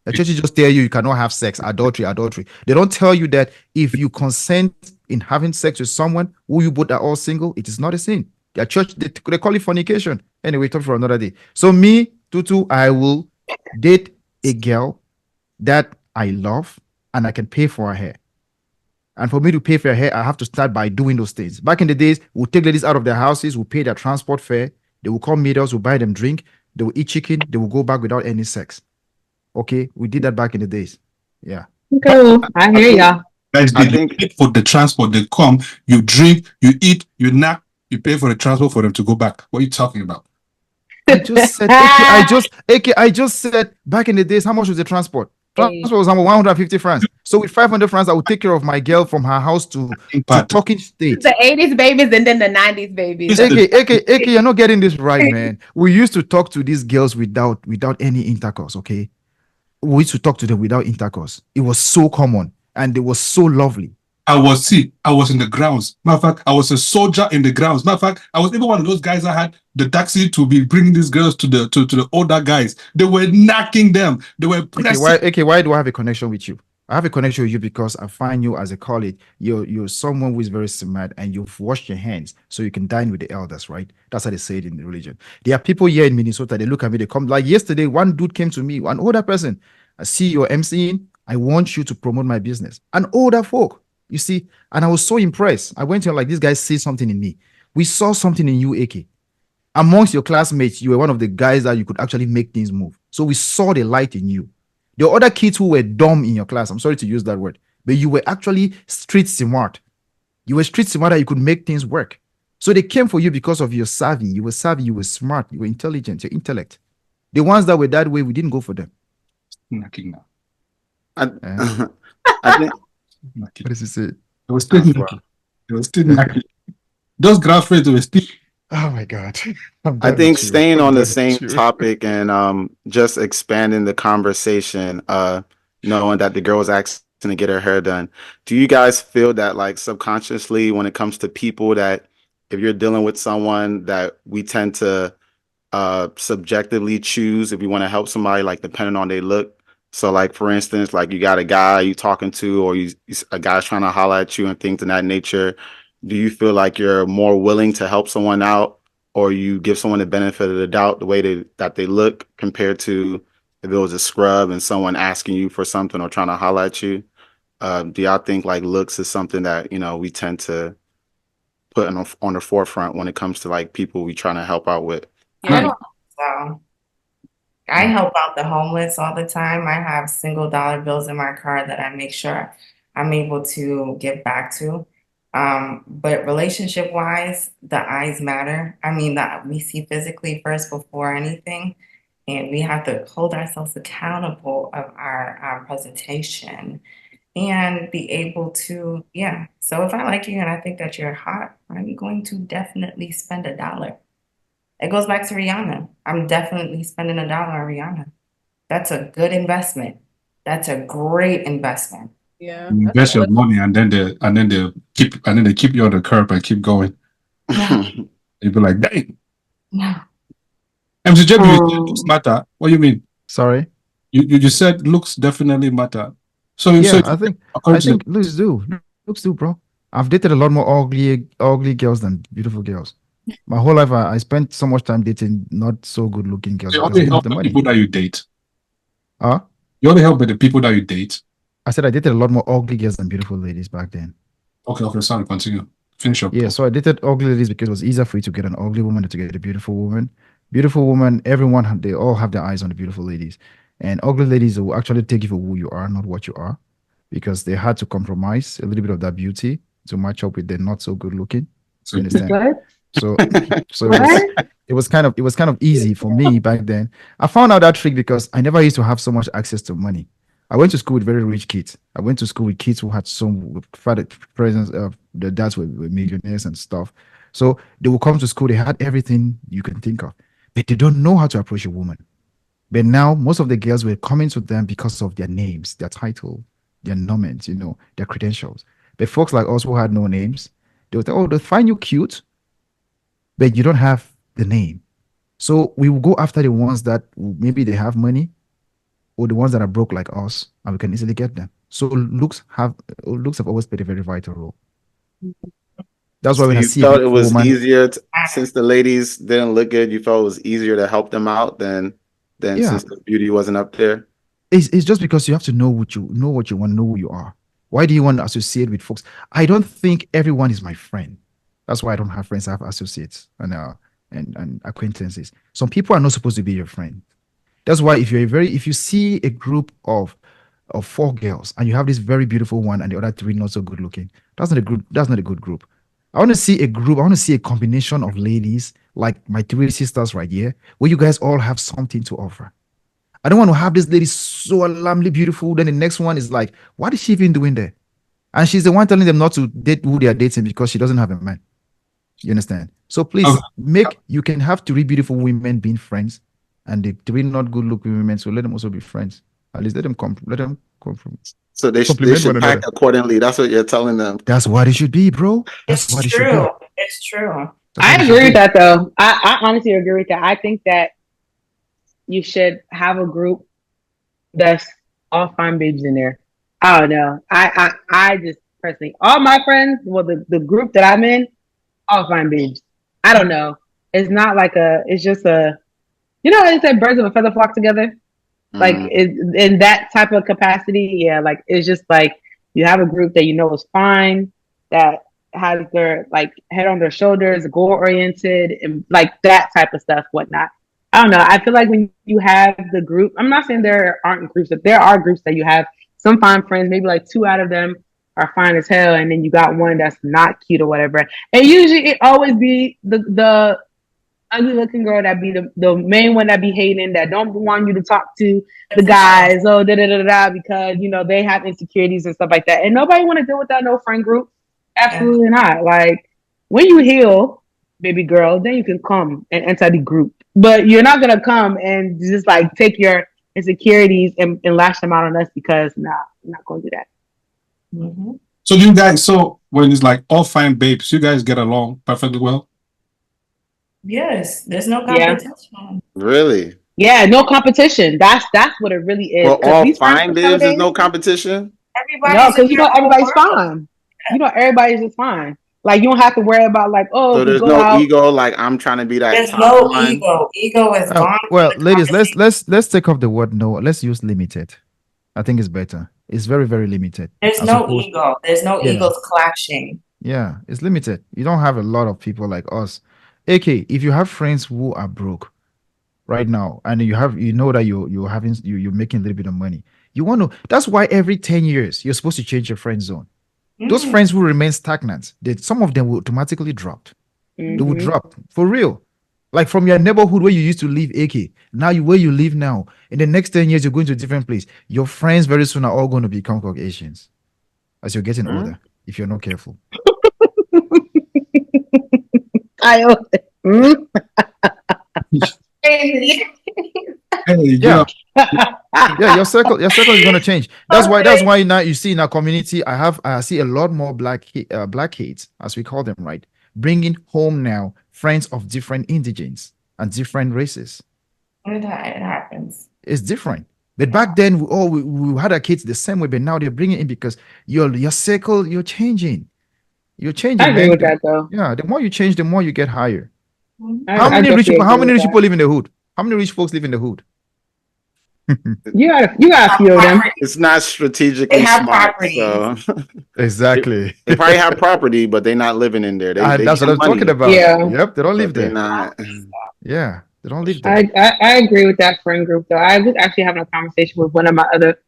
The churches just tell you cannot have sex, adultery, adultery. They don't tell you that if you consent in having sex with someone who you both are all single, it is not a sin. Their church, they call it fornication. Anyway, talk for another day. So me, Tutu, I will date a girl that I love and I can pay for her hair. And for me to pay for her hair, I have to start by doing those things. Back in the days, we'll take ladies out of their houses, we'll pay their transport fare, they will call meeters, we'll buy them drink, they will eat chicken, they will go back without any sex. Okay, we did that back in the days. Yeah. Okay, well, I hear y'all. Guys, they pay for the transport. They come, you drink, you eat, you nap, you pay for the transport for them to go back. What are you talking about? I just said, I just said back in the days, how much was the transport? Transport was 150 francs. So with 500 francs, I would take care of my girl from her house to Talking State. The 80s babies and then the 90s babies. AK, you're not getting this right, man. We used to talk to these girls without any intercourse, okay? We used to talk to them without intercourse. It was so common and it was so lovely. I was in the grounds. Matter of fact, I was a soldier in the grounds. Matter of fact, I was even one of those guys that had the taxi to be bringing these girls to the older guys. They were knocking them. They were pressing. Why do I have a connection with you? I have a connection with you because I find you as a colleague. You're someone who is very smart and you've washed your hands so you can dine with the elders, right? That's how they say it in the religion. There are people here in Minnesota, they look at me, they come like yesterday, one dude came to me, an older person. I see you're MCing. I want you to promote my business. An older folk, you see, and I was so impressed. I went to him like, this guy sees something in me. We saw something in you, AK. Amongst your classmates, you were one of the guys that you could actually make things move. So we saw the light in you. There were other kids who were dumb in your class. I'm sorry to use that word, but you were actually street smart. You were street smart that you could make things work. So they came for you because of your savvy. You were savvy, you were smart, you were intelligent, your intellect. The ones that were that way, we didn't go for them. Knocking now. I think. What does he say? It was still knocking. It was still knocking. Those grassroots were still. Oh my God. I think staying on the same topic and just expanding the conversation, knowing that the girl's asking to get her hair done. Do you guys feel that like subconsciously when it comes to people that if you're dealing with someone that we tend to subjectively choose if we want to help somebody, like depending on their look? So like, for instance, like you got a guy you talking to or a guy's trying to holler at you and things of that nature. Do you feel like you're more willing to help someone out or you give someone the benefit of the doubt the way that they look compared to if it was a scrub and someone asking you for something or trying to holler at you? Do y'all think like looks is something that, you know, we tend to put on the forefront when it comes to like people we trying to help out with? Yeah, I don't think so. I help out the homeless all the time. I have single dollar bills in my car that I make sure I'm able to give back to. But relationship wise, the eyes matter. I mean, that we see physically first before anything, and we have to hold ourselves accountable of our presentation and be able to, yeah. So if I like you and I think that you're hot, I'm going to definitely spend $1. It goes back to Rihanna. I'm definitely spending $1 on Rihanna. That's a good investment. That's a great investment. Yeah. You invest your money and then they keep you on the curb and keep going. You'd be like, dang. No. MCJ, you said looks matter. What do you mean? Sorry? You said looks definitely matter. So yeah, I think looks do. Looks do, bro. I've dated a lot more ugly girls than beautiful girls. My whole life, I spent so much time dating not so good looking girls. You only help the people that you date. Huh? You only help with the people that you date. I said I dated a lot more ugly girls than beautiful ladies back then. Okay, sorry, continue. Finish up. Yeah, so I dated ugly ladies because it was easier for you to get an ugly woman than to get a beautiful woman. Beautiful woman, everyone, they all have their eyes on the beautiful ladies. And ugly ladies will actually take you for who you are, not what you are, because they had to compromise a little bit of that beauty to match up with the not so good looking. You understand? What? So, so What? it was kind of easy for me back then. I found out that trick because I never used to have so much access to money. I went to school with very rich kids. I went to school with kids who had some father presence of the dads were millionaires and stuff. So they would come to school. They had everything you can think of, but they don't know how to approach a woman. But now most of the girls were coming to them because of their names, their title, their nominals, their credentials. But folks like us who had no names, they would say, "Oh, they find you cute, but you don't have the name." So we will go after the ones that maybe they have money or the ones that are broke like us, and we can easily get them. So looks have always played a very vital role. That's why So when I you see a felt it beautiful was woman, easier since the ladies didn't look good. You felt it was easier to help them out than yeah, since the beauty wasn't up there. it's just because you have to know what you want, know who you are. Why do you want to associate with folks? I don't think everyone is my friend. That's why I don't have friends. I have associates and acquaintances. Some people are not supposed to be your friend. That's why if you see a group of four girls and you have this very beautiful one and the other three not so good looking, that's not a group. That's not a good group. I want to see a group. I want to see a combination of ladies like my three sisters right here, where you guys all have something to offer. I don't want to have this lady so alarmingly beautiful. Then the next one is like, what is she even doing there? And she's the one telling them not to date who they are dating because she doesn't have a man. You understand? So please you can have three beautiful women being friends and the three not good looking women. So let them also be friends. At least let them come from. So they should pack accordingly. That's what you're telling them. That's what it should be, bro. That's what it should be. It's true. I agree with that though. I honestly agree with that. I think that you should have a group that's all fine babes in there. I don't know. I just personally, all my friends, well, the group that I'm in, all fine babes. I don't know. It's not like it's just they say birds of a feather flock together. Like in that type of capacity, yeah, like it's just like you have a group that is fine, that has their like head on their shoulders, goal oriented, and like that type of stuff, whatnot. I don't know. I feel like when you have the group, I'm not saying there aren't groups, but there are groups that you have some fine friends, maybe like two out of them are fine as hell, and then you got one that's not cute or whatever. And usually it always be the ugly looking girl that be the main one that be hating, that don't want you to talk to the guys, because they have insecurities and stuff like that. And nobody want to deal with that, no friend group. Absolutely not. Like when you heal, baby girl, then you can come and enter the group. But you're not gonna come and just like take your insecurities and lash them out on us because I'm not gonna do that. Mm-hmm. So you guys, when it's like all fine babes, you guys get along perfectly well? Yes, there's no competition. Yeah. Really? Yeah, no competition. That's what it really is. Well, all fine babes, there's no competition? No, because everybody's fine. Everybody's just fine. Like you don't have to worry about like, so there's no ego. Like I'm trying to be that. There's no ego. Ego is gone. Well, ladies, let's take off the word no. Let's use limited. I think it's better. It's very, very limited. There's no ego. There's no egos clashing. Yeah, it's limited. You don't have a lot of people like us. AK, if you have friends who are broke right now, and you know that you're making a little bit of money, you want to. That's why every 10 years you're supposed to change your friend zone. Those friends who remain stagnant, some of them will automatically drop. They will drop for real. Like from your neighborhood where you used to live, AK, now where you live now. In the next 10 years, you're going to a different place. Your friends very soon are all going to become Caucasians as you're getting older, if you're not careful. Yeah, your circle is going to change. That's why now you see in our community, I see a lot more black kids, as we call them, right, bringing home now friends of different indigents and different races. It happens. It's different. But back then, we had our kids the same way, but now they're bringing in because your circle, you're changing. You're changing. I agree with that, though. Yeah, the more you change, the more you get higher. How many rich people live in the hood? How many rich folks live in the hood? You got a few of them. It's not strategically they have smart. Property. So. Exactly. They probably have property, but they're not living in there. That's what I'm talking about. Yeah. Yep, they don't live there. Not. Yeah. They don't live there. I agree with that friend group though. I was actually having a conversation with one of my other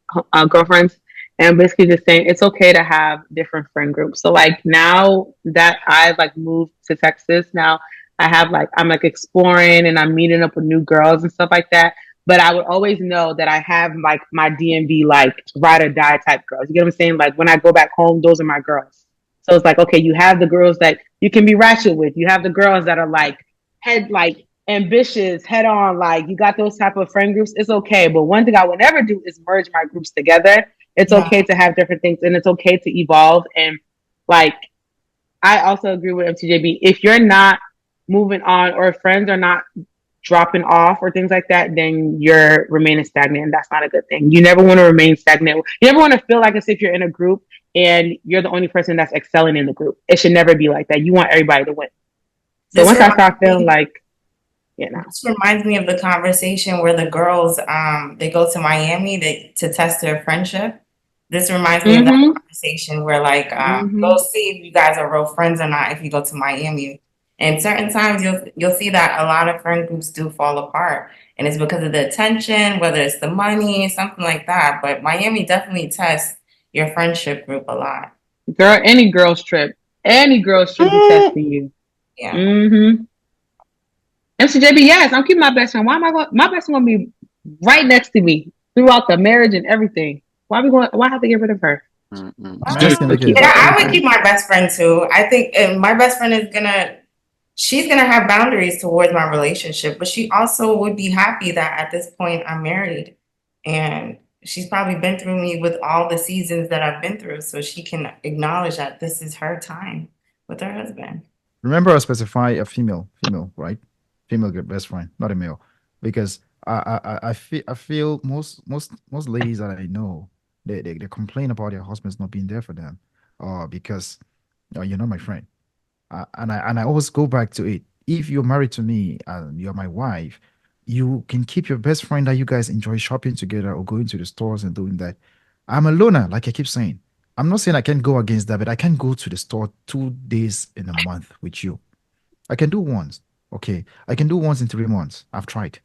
girlfriends, and basically just saying it's okay to have different friend groups. So like now that I've like moved to Texas, now I have like I'm like exploring and I'm meeting up with new girls and stuff like that. But I would always know that I have like my DMV like ride or die type girls. You get what I'm saying? Like when I go back home, those are my girls. So it's like okay, you have the girls that you can be ratchet with. You have the girls that are like head like ambitious, head on, like you got those type of friend groups, it's okay. But one thing I would never do is merge my groups together. It's okay to have different things and it's okay to evolve. And like I also agree with MTJB. If you're not moving on or friends are not dropping off or things like that, then you're remaining stagnant. And that's not a good thing. You never want to remain stagnant. You never want to feel like as if you're in a group and you're the only person that's excelling in the group. It should never be like that. You want everybody to win. So once I start feeling like, you know. This reminds me of the conversation where the girls they go to Miami to test their friendship. This reminds me of that conversation where like go see if you guys are real friends or not if you go to Miami. And certain times you'll see that a lot of friend groups do fall apart. And it's because of the attention, whether it's the money, something like that. But Miami definitely tests your friendship group a lot. Girl, any girls trip be testing you. Yeah. MCJB, yes, I'm keeping my best friend. Why am I going? My best friend gonna be right next to me throughout the marriage and everything. Why have to get rid of her? Yeah, I would keep my best friend too. I think my best friend she's gonna have boundaries towards my relationship, but she also would be happy that at this point I'm married, and she's probably been through me with all the seasons that I've been through, so she can acknowledge that this is her time with her husband. Remember, I specify a female, right? Female best friend, not a male, because I feel most ladies that I know they complain about their husbands not being there for them, because you're not my friend, and I always go back to it. If you're married to me and you're my wife, you can keep your best friend that you guys enjoy shopping together or going to the stores and doing that. I'm a loner, like I keep saying. I'm not saying I can go against that, but I can go to the store 2 days in a month with you. I can do once. Okay. I can do once in 3 months. I've tried.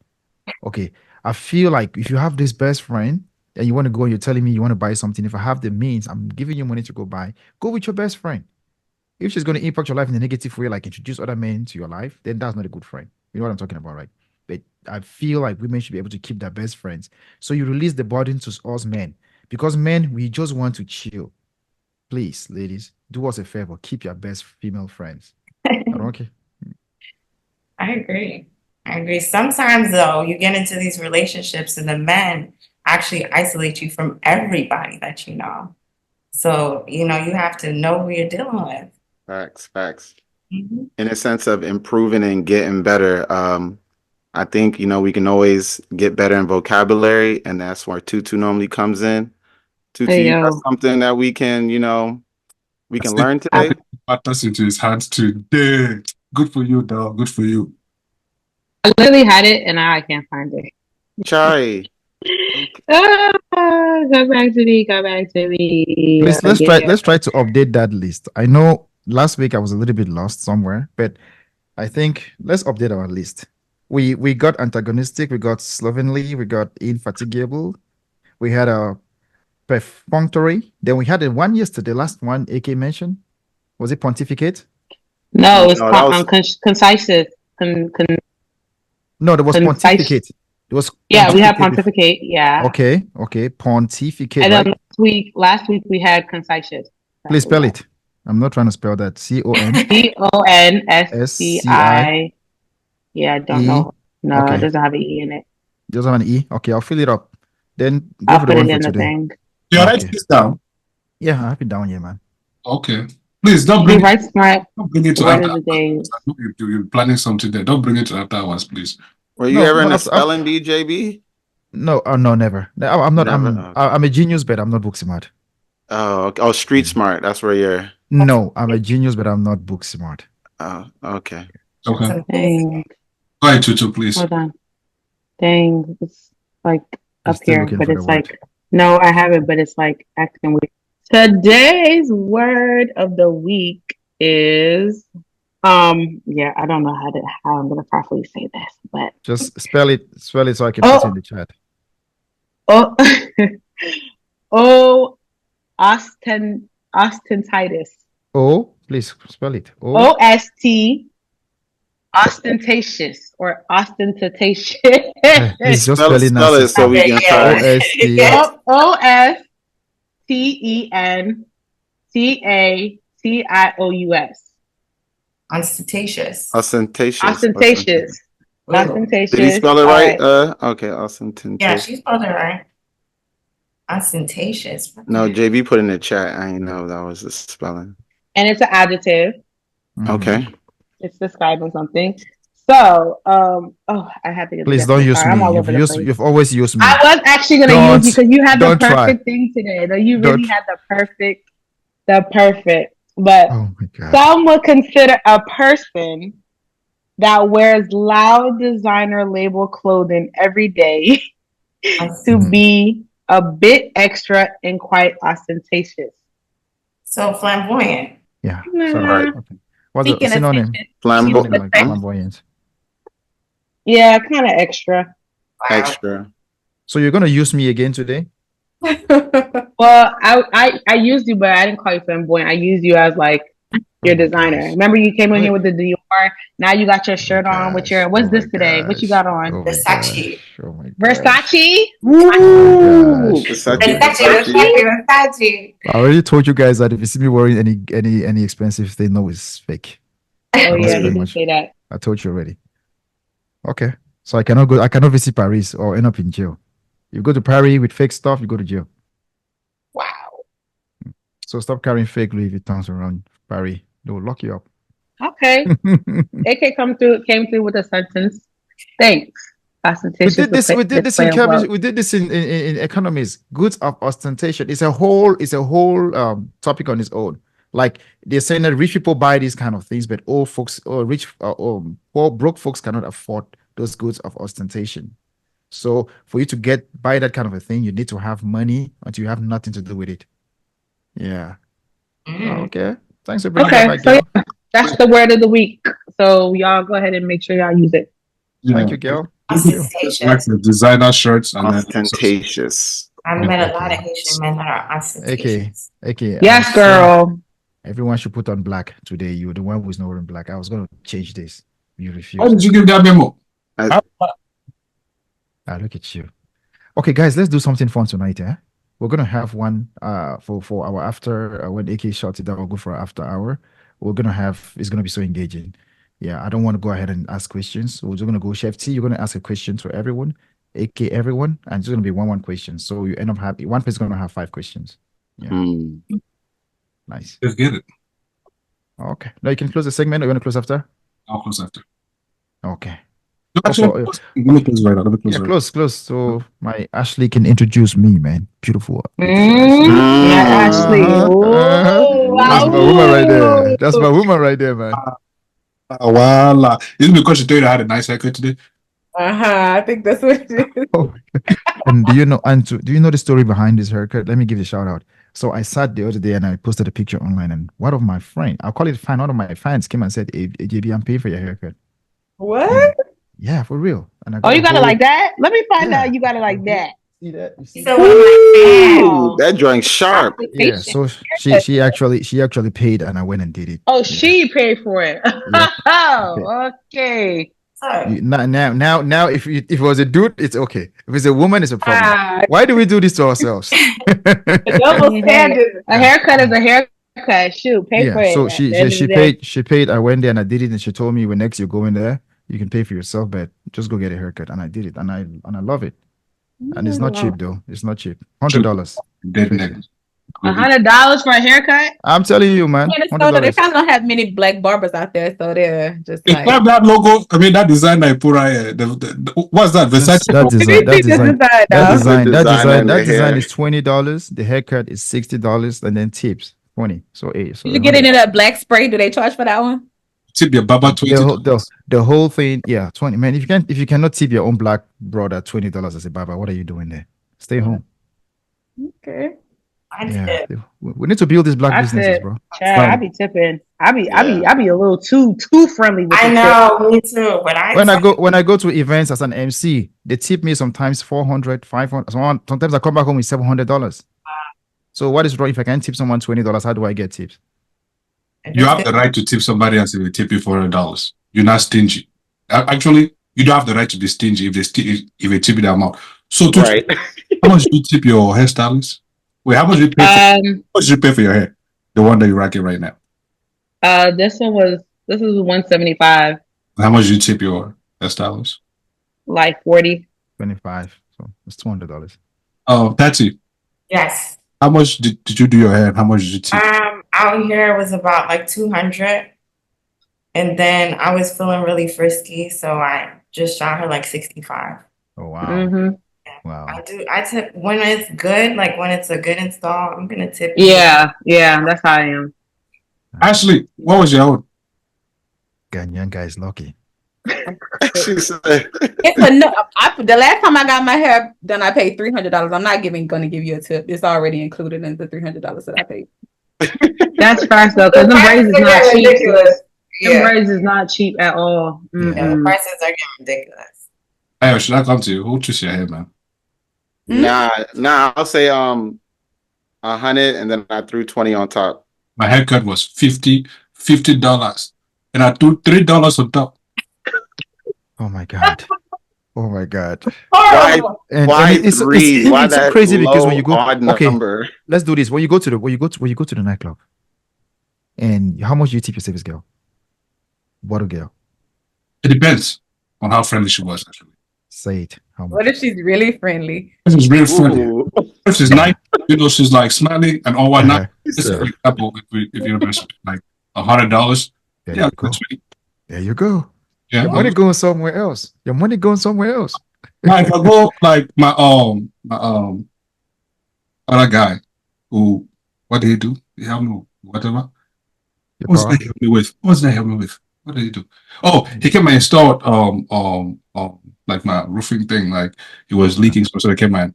Okay. I feel like if you have this best friend and you want to go and you're telling me you want to buy something, if I have the means, I'm giving you money to go buy, go with your best friend. If she's going to impact your life in a negative way, like introduce other men to your life, then that's not a good friend. You know what I'm talking about, right? But I feel like women should be able to keep their best friends. So you release the burden to us men. Because men, we just want to chill. Please, ladies, do us a favor. Keep your best female friends. Okay. I agree. Sometimes though, you get into these relationships and the men actually isolate you from everybody that you know. So, you have to know who you're dealing with. Facts. In a sense of improving and getting better, I think, we can always get better in vocabulary, and that's where Tutu normally comes in. Tutu, you got something that we can, we can learn today? Matters into his hands today. Good for you, dog. Good for you. I literally had it and now I can't find it. Chai. Come back to me. Please, let's try to update that list. I know last week I was a little bit lost somewhere, but I think let's update our list. We got antagonistic, we got slovenly, we got infatigable, we had a perfunctory, then we had one yesterday, last one AK mentioned. Was it pontificate? No, it was concise. No, there was pontificate. It was we had pontificate. Yeah. Okay. Pontificate. And then last week we had concise. Please spell it. I'm not trying to spell that. CONSCI. Yeah, I don't know. No, It doesn't have an E in it. It doesn't have an E. Okay, I'll fill it up. Then I'll put it in the thing. You write this down. Yeah, I have it down here, man. Okay. Please don't bring it to after hours. You're planning something there. Don't bring it to after hours, please. Were you ever in a spelling bee, JB? No, no, never. I'm not. I'm a genius, but I'm not book smart. Oh, street smart. That's where you're. No, I'm a genius, but I'm not book smart. Oh, okay. Okay. Dang. Go ahead, Tutu, please. Hold on. Dang, it's like up here, but it's like no, I have it, but it's like acting weird. Today's word of the week is I don't know how I'm gonna properly say this, What? Just spell it so I can put it in the chat. Oh, ostentitis. Oh, please spell it. OST ostentatious or ostentatious. Please just spell it now. Spell it so we can try. OSTENTATIOUS. Ostentatious. Ostentatious. Ostentatious. Did he spell it right? Okay, ostentatious. Yeah, she spelled it right. Ostentatious. No, JB put in the chat. I didn't know that was the spelling. And it's an adjective. Okay. It's describing something. So, I have to get. Please don't use me. You've always used me. I was actually gonna use you because you had the perfect thing today. Though you really had the perfect. But some would consider a person that wears loud designer label clothing every day to be a bit extra and quite ostentatious. So flamboyant. Yeah. Right. Okay. What's the synonym? Flamboyant. Yeah, kind of extra. Wow. Extra. So you're gonna use me again today? Well, I used you, but I didn't call you flamboyant. I used you as like your designer. Remember, you came in here with the Dior. Now you got your shirt on with your. What's this today? What you got on? Versace. Versace. Versace. I already told you guys that if you see me wearing any expensive thing, no, it's fake. Oh yeah, you didn't say that. I told you already. Okay, so I cannot visit Paris or end up in jail. You go to Paris with fake stuff, you go to jail. Wow. So stop carrying fake Louis Vuittons around Paris. They will lock you up. Okay. AK came through with a sentence. Thanks. We did this in economies. Goods of ostentation. It's a whole topic on its own. Like they're saying that rich people buy these kind of things, but old folks or broke folks cannot afford those goods of ostentation. So for you to buy that kind of a thing, you need to have money until you have nothing to do with it. Yeah. Okay. Thanks for bringing that back. So yeah, that's the word of the week. So y'all go ahead and make sure y'all use it. Thank you, Gail. Ostentatious. Designer shirts and ostentatious. I've met a lot of Haitian men that are ostentatious. Okay. Yes, girl. Everyone should put on black today. You're the one who's not wearing black. I was going to change this. You refused. How did you give that memo? Look at you. Okay, guys, let's do something fun tonight. We're gonna have one for our after when AK shuts it down. We'll go for our after hour. It's gonna be so engaging. Yeah, I don't want to go ahead and ask questions. We're just gonna go. Chef T, you're gonna ask a question to everyone, AK everyone, and it's gonna be one question. So you end up having one person's gonna have 5 questions. Yeah. Nice. Let's get it. Okay. Now you can close the segment. Or you want to close after? I'll close after. Okay. Actually, let me close right now. Close. So my Ashley can introduce me, man. Beautiful. Ashley. That's my woman right there, man. Voila. Is it because she told you I had a nice haircut today? I think that's what it is. And do you know the story behind this haircut? Let me give you a shout out. So I sat the other day and I posted a picture online, and one of my friends, I'll call it fan, one of my fans came and said, "Hey, JB, I'm paying for your haircut." What? Yeah, for real. And you got it like that? Let me find out you got it like that. See that? Ooh, that drawing sharp. Yeah, so she actually paid, and I went and did it. Oh, she paid for it. Yeah. Oh, okay. Now, if it was a dude, it's okay. If it's a woman, it's a problem. Why do we do this to ourselves? Double standard. A haircut is a haircut. Shoot, pay for it. So she paid. I went there and I did it, and she told me when next you're going there, you can pay for yourself, but just go get a haircut. And I did it, and I love it. And it's not cheap though. It's not cheap. $100. $100 for a haircut? I'm telling you, man. They kind of don't have many black barbers out there, so they're just like. It's not that logo. I mean, that design I put right. What's that? Versace. That design is $20. The haircut is $60, and then tips $20. So $8. So you get into that black spray? Do they charge for that one? Tip your baba $20. The whole thing, yeah, $20. Man, if you cannot tip your own black brother $20 as a barber, what are you doing there? Stay home. Okay. Yeah, we need to build these black businesses, bro. Chad, I be tipping. I be a little too friendly with I know, me too. But when I go to events as an MC, they tip me sometimes 400, 500. Sometimes I come back home with $700. So what is wrong if I can tip someone $20? How do I get tips? You have the right to tip somebody else if they tip you $400. You're not stingy. Actually, you don't have the right to be stingy if they tip you that amount. So, how much do you tip your hairstylist? Wait, how much do you pay? How much do you pay for your hair? The one that you're rocking right now. This is $175. How much do you tip your hairstylist? Like 40. 25. So it's $200. Oh, Patsy. Yes. How much did you do your hair? How much did you tip? Out here was about like 200, and then I was feeling really frisky, so I just shot her like 65. Oh wow! Wow. I tip when it's good, like when it's a good install. I'm gonna tip. Yeah, that's how I am. Ashley, what was your own? Ghanaian guy is lucky. It's the last time I got my hair done, I paid $300. I'm not gonna give you a tip. It's already included in the $300 that I paid. That's fast though, because the braids is not cheap. The braids is not cheap at all. Yeah, the prices are getting ridiculous. Hey, should I come to you? Who choose your hair, man? Nah. I'll say 100, and then I threw 20 on top. My haircut was $50, and I threw $3 on top. Oh my god! Oh my god! Why it's so crazy because when you go, number. Let's do this. When you go to the nightclub, and how much do you tip your service girl? What a girl! It depends on how friendly she was. Actually, say it. How much? What if she's really friendly? She's really friendly. If she's nice, she's like smiling and all whatnot. This is for example, if you're like $100, there you go. Yeah, your money going somewhere else. Like if I go like my other guy who, what did he do? He helped me with whatever. What did they help me with? What did he do? Oh, he came and installed like my roofing thing. Like it was leaking, so they came and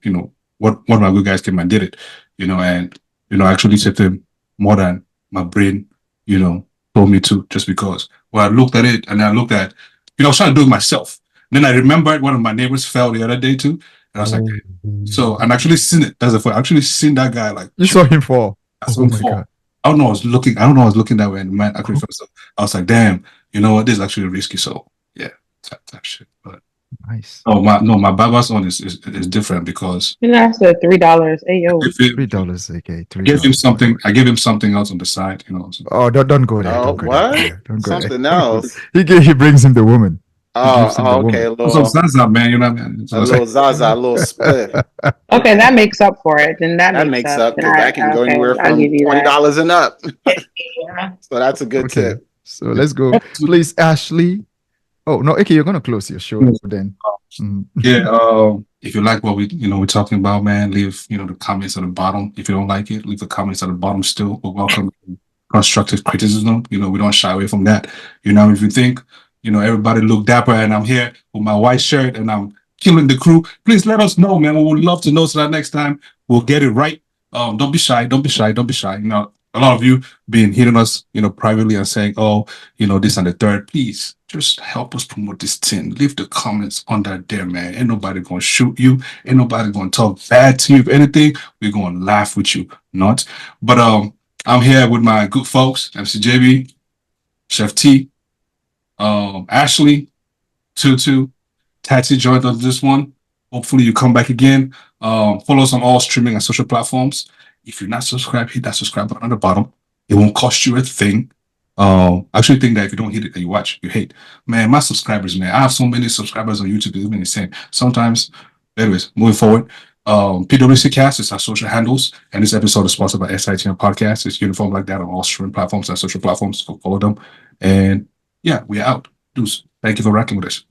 one of my good guys came and did it. And actually said to him more than my brain told me to, just because. Well, I looked at it and I looked at, I was trying to do it myself. And then I remembered one of my neighbors fell the other day too. And I was like, so I'm actually seen it. That's the point. I actually seen that guy like. You saw him fall. I saw him fall. I don't know. I was looking that way, and the man actually fell. So I was like, damn, you know what? This is actually risky. So yeah, type shit. But nice. Oh my barber's one is different because that's $3. Hey yo, $3. Okay, I gave him something. I gave him something else on the side. So. Oh, don't go there. Oh, what? Something else. He brings him the woman. Oh, okay. A little Zaza, man. You know what I mean? A little Zaza, a little split. Okay, that makes up for it. Then that makes up because that can go anywhere from $20 and up. So that's a good tip. So let's go, please, Ashley. Oh no, okay, you're gonna close your show then. Yeah. If you like what we're talking about, man, leave the comments at the bottom. If you don't like it, leave the comments at the bottom. Still, we're welcome constructive criticism. We don't shy away from that. If you think everybody look dapper and I'm here with my white shirt and I'm killing the crew, please let us know, man. We would love to know so that next time we'll get it right. Don't be shy. A lot of you been hitting us, privately and saying, oh, this and the third. Please just help us promote this thing. Leave the comments under there, man. Ain't nobody gonna shoot you. Ain't nobody gonna talk bad to you. If anything, we're gonna laugh with you. Not. But I'm here with my good folks, MC JB, Chef T, Ashley, Tutu, Tatsy joined on this one. Hopefully you come back again. Follow us on all streaming and social platforms. If you're not subscribed, hit that subscribe button on the bottom. It won't cost you a thing. I actually think that if you don't hit it and you watch, you hate. Man, my subscribers, man. I have so many subscribers on YouTube. It's been insane. Sometimes, anyways, moving forward. PWC Cast is our social handles, and this episode is sponsored by SITM Podcast. It's uniform like that on all streaming platforms and social platforms. Go follow them. And yeah, we're out. Deuce. Thank you for rocking with us.